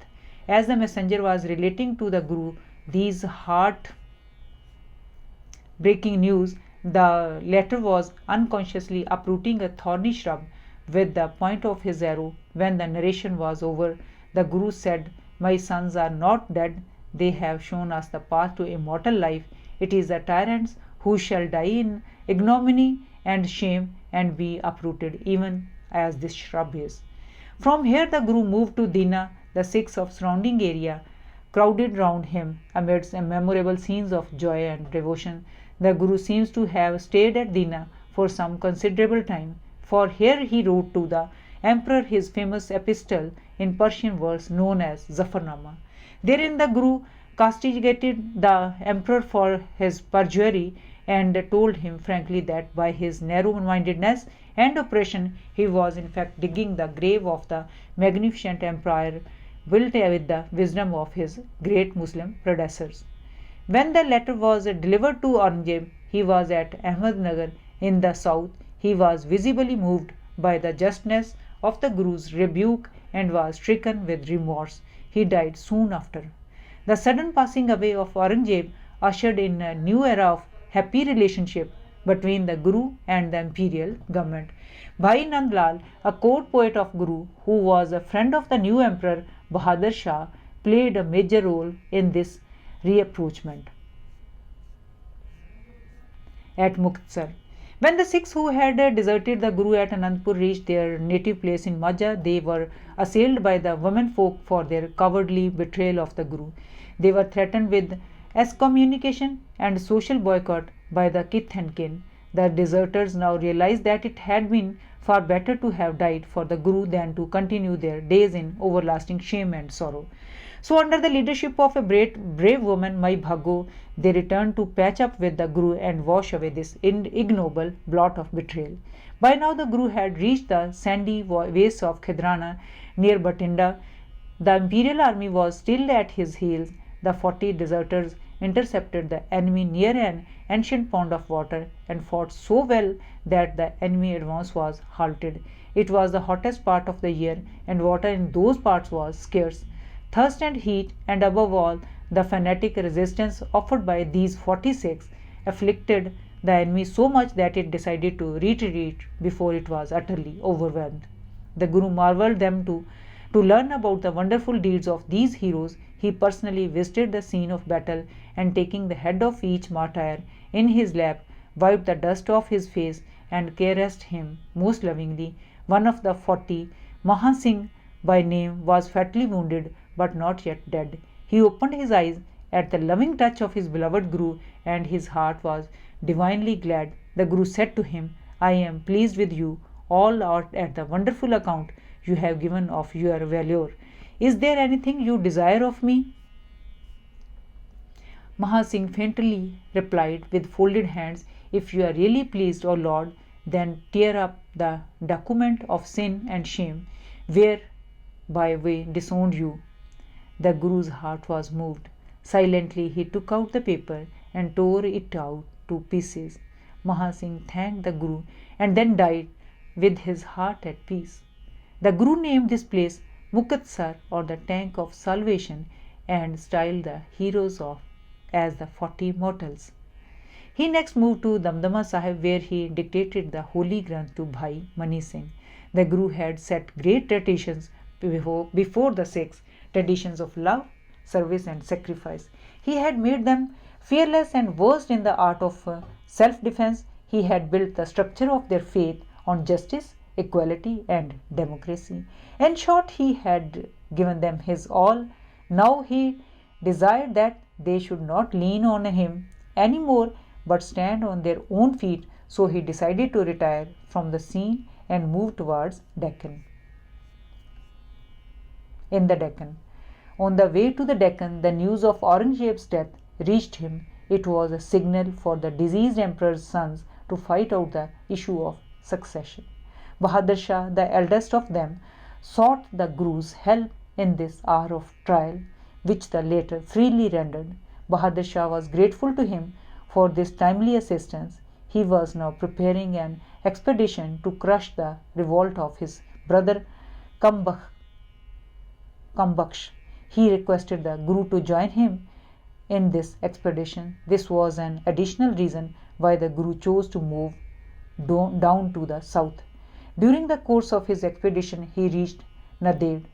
As the messenger was relating to the Guru these heart-breaking news, the latter was unconsciously uprooting a thorny shrub with the point of his arrow. When the narration was over, the Guru said, "My sons are not dead. They have shown us the path to immortal life. It is the tyrants who shall die in ignominy and shame and be uprooted, even as this shrub is." From here the Guru moved to Dina. The Sikhs of surrounding area crowded round him amidst memorable scenes of joy and devotion. The Guru seems to have stayed at Dina for some considerable time, for here he wrote to the Emperor his famous epistle in Persian verse known as Zafarnama. Therein the Guru castigated the Emperor for his perjury and told him frankly that by his narrow-mindedness and oppression he was in fact digging the grave of the magnificent empire built with the wisdom of his great Muslim predecessors. When the letter was delivered to Aurangzeb, he was at Ahmednagar in the south. He was visibly moved by the justness of the Guru's rebuke and was stricken with remorse. He died soon after. The sudden passing away of Aurangzeb ushered in a new era of happy relationship between the Guru and the imperial government. Bhai Nand Lal, a court poet of Guru who was a friend of the new emperor Bahadur Shah, played a major role in this reapproachment. At Muktsar, when the Sikhs who had deserted the Guru at Anandpur reached their native place in Majha, they were assailed by the women folk for their cowardly betrayal of the Guru. They were threatened with excommunication and social boycott by the kith and kin. The deserters now realized that it had been far better to have died for the Guru than to continue their days in everlasting shame and sorrow. So, under the leadership of a brave woman, Mai Bhago, they returned to patch up with the Guru and wash away this ignoble blot of betrayal. By now, the Guru had reached the sandy wastes of Khidrana near Batinda. The imperial army was still at his heels. The 40 deserters intercepted the enemy near an ancient pond of water and fought so well that the enemy advance was halted. It was the hottest part of the year, and water in those parts was scarce. Thirst and heat, and above all, the fanatic resistance offered by these 46 afflicted the enemy so much that it decided to retreat before it was utterly overwhelmed. The Guru marveled them to learn about the wonderful deeds of these heroes. He personally visited the scene of battle and, taking the head of each martyr in his lap, wiped the dust off his face and caressed him most lovingly. One of the 40, Mahan Singh by name, was fatally wounded but not yet dead. He opened his eyes at the loving touch of his beloved Guru, and his heart was divinely glad. The Guru said to him, "I am pleased with you all out at the wonderful account you have given of your valor. Is there anything you desire of me?" Mahan Singh faintly replied with folded hands, "If you are really pleased, O Lord, then tear up the document of sin and shame whereby we disowned you." The Guru's heart was moved. Silently he took out the paper and tore it out to pieces. Maha Singh thanked the Guru and then died with his heart at peace. The Guru named this place Mukatsar, or the tank of salvation, and styled the heroes of as the 40 mortals. He next moved to Damdama Sahib, where he dictated the Holy Granth to Bhai Mani Singh. The Guru had set great traditions before the Sikhs, traditions of love, service and sacrifice. He had made them fearless and versed in the art of self-defense. He had built the structure of their faith on justice, equality and democracy. In short, he had given them his all. Now he desired that they should not lean on him any more but stand on their own feet, so he decided to retire from the scene and move towards Deccan. In the Deccan. On the way to the Deccan, the news of Aurangzeb's death reached him. It was a signal for the deceased emperor's sons to fight out the issue of succession. Bahadur Shah, the eldest of them, sought the Guru's help in this hour of trial, which the latter freely rendered. Bahadur Shah was grateful to him for this timely assistance. He was now preparing an expedition to crush the revolt of his brother Kambaksh. He requested the Guru to join him in this expedition. This was an additional reason why the Guru chose to move down to the south. During the course of his expedition, he reached Nadev.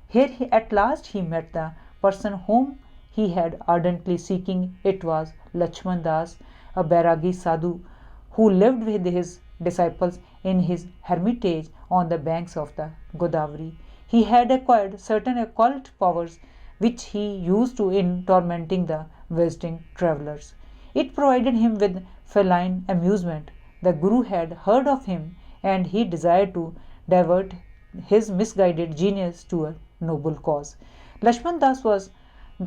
Here at last he met the person whom he had ardently seeking. It was Lakshman Das, a Bairagi sadhu who lived with his disciples in his hermitage on the banks of the Godavari. He had acquired certain occult powers which he used in tormenting the visiting travelers. It provided him with feline amusement. The Guru had heard of him and he desired to divert his misguided genius to a noble cause. Lakshman Das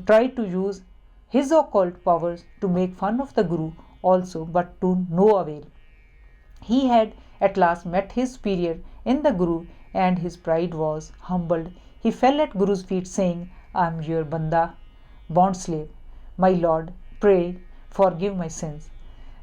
tried to use his occult powers to make fun of the Guru also, but to no avail. He had at last met his superior in the Guru and his pride was humbled. He fell at Guru's feet saying, "I am your bond slave. My lord, pray forgive my sins."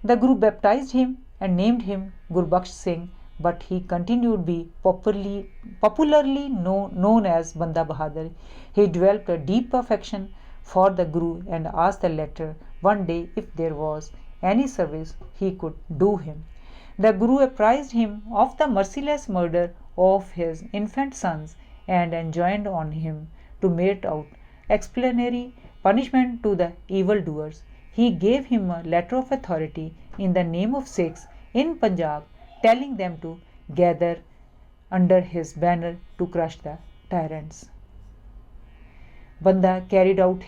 The Guru baptized him and named him Gobind Singh, but he continued to be popularly known as Banda Bahadur. He developed a deep affection for the Guru and asked the latter one day if there was any service he could do him. The Guru apprised him of the merciless murder of his infant sons and enjoined on him to mete out exemplary punishment to the evildoers. He gave him a letter of authority in the name of Sikhs in Punjab, telling them to gather under his banner to crush the tyrants. Banda carried out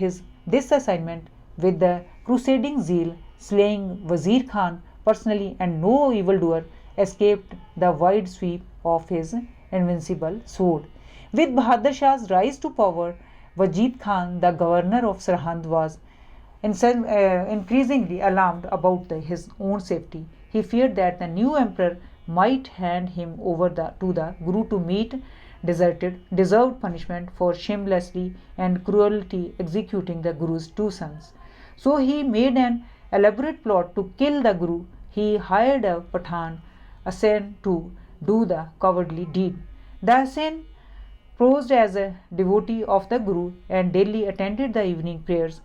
this assignment with the crusading zeal, slaying Wazir Khan personally, and no evildoer escaped the wide sweep of his invincible sword. With Bahadur Shah's rise to power, Wajid Khan, the governor of Sarhand, was increasingly alarmed about his own safety. He feared that the new emperor might hand him over to the Guru to meet deserved punishment for shamelessly and cruelty executing the Guru's two sons. So he made an elaborate plot to kill the Guru. He hired a Pathan, Hussain, to do the cowardly deed. The Hussain posed as a devotee of the Guru and daily attended the evening prayers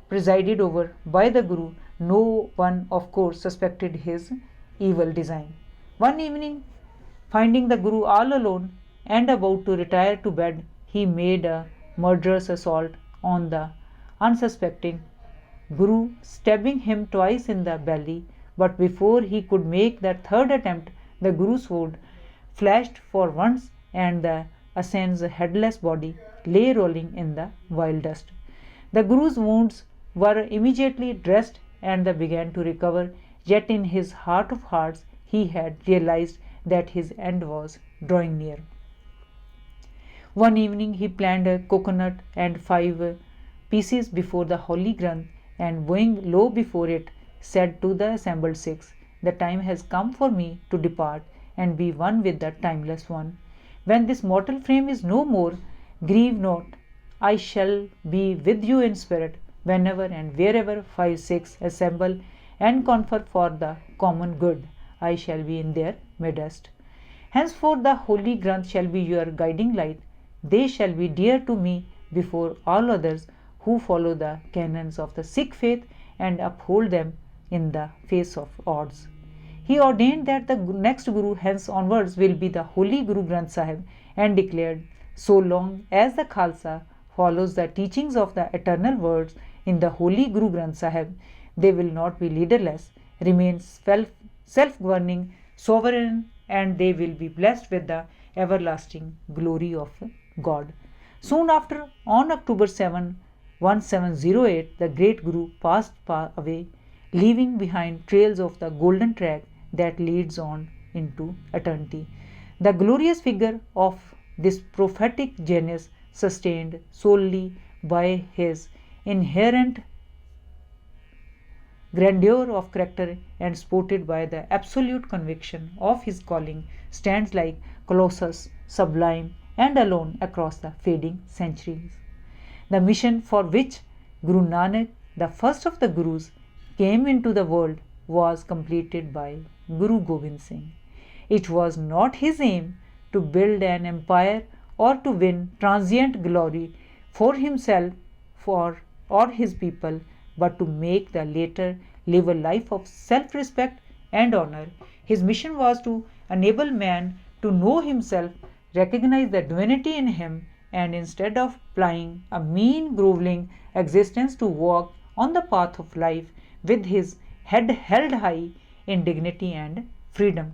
presided over by the Guru. No one, of course, suspected his evil design. One evening, finding the Guru all alone and about to retire to bed, he made a murderous assault on the unsuspecting Guru, stabbing him twice in the belly. But before he could make the third attempt, the Guru's sword flashed for once and the Hussain's headless body lay rolling in the wild dust. The Guru's wounds were immediately dressed and they began to recover, yet in his heart of hearts he had realized that his end was drawing near. One evening he planted a coconut and 5 pieces before the Holy Granth and bowing low before it, said to the assembled Sikhs, "The time has come for me to depart and be one with the timeless one. When this mortal frame is no more, grieve not. I shall be with you in spirit whenever and wherever 5 Sikhs assemble and confer for the common good. I shall be in their midst. Henceforth the Holy Granth shall be your guiding light. They shall be dear to me before all others who follow the canons of the Sikh faith and uphold them in the face of odds. He ordained that the next Guru hence onwards will be the Holy Guru Granth Sahib and declared, so long as the Khalsa follows the teachings of the eternal words in the Holy Guru Granth Sahib, they will not be leaderless, remain self-governing, sovereign, and they will be blessed with the everlasting glory of God. Soon after, on October 7, 1708, the great Guru passed away, leaving behind trails of the golden track that leads on into eternity. The glorious figure of this prophetic genius, sustained solely by his inherent grandeur of character and supported by the absolute conviction of his calling, stands like Colossus, sublime and alone across the fading centuries. The mission for which Guru Nanak, the first of the Gurus, came into the world was completed by Guru Gobind Singh. It was not his aim to build an empire or to win transient glory for himself or his people, but to make the latter live a life of self-respect and honor. His mission was to enable man to know himself, recognize the divinity in him, and instead of plying a mean, groveling existence, to walk on the path of life with his head held high in dignity and freedom.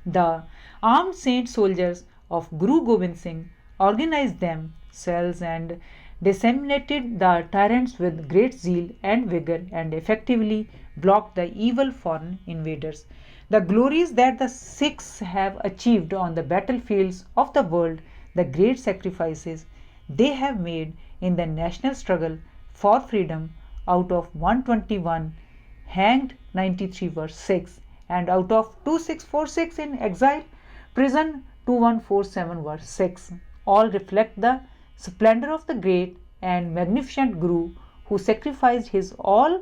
The armed saint soldiers of Guru Gobind Singh organized themselves and disseminated the tyrants with great zeal and vigor and effectively blocked the evil foreign invaders. The glories that the Sikhs have achieved on the battlefields of the world, the great sacrifices they have made in the national struggle for freedom, out of 121 hanged, 93 were Sikhs, and out of 2646 in exile prison, 2147 were Sikhs. All reflect the splendor of the great and magnificent Guru who sacrificed his all,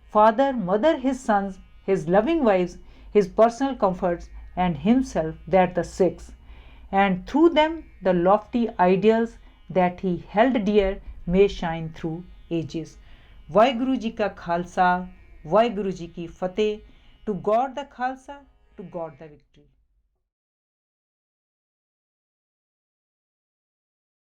father, mother, his sons, his loving wives, his personal comforts, and himself, that the Sikhs, and through them the lofty ideals that he held dear may shine through ages. Waheguru Ji ka Khalsa, Waheguru Ji ki Fateh. To God the Khalsa, to God the victory.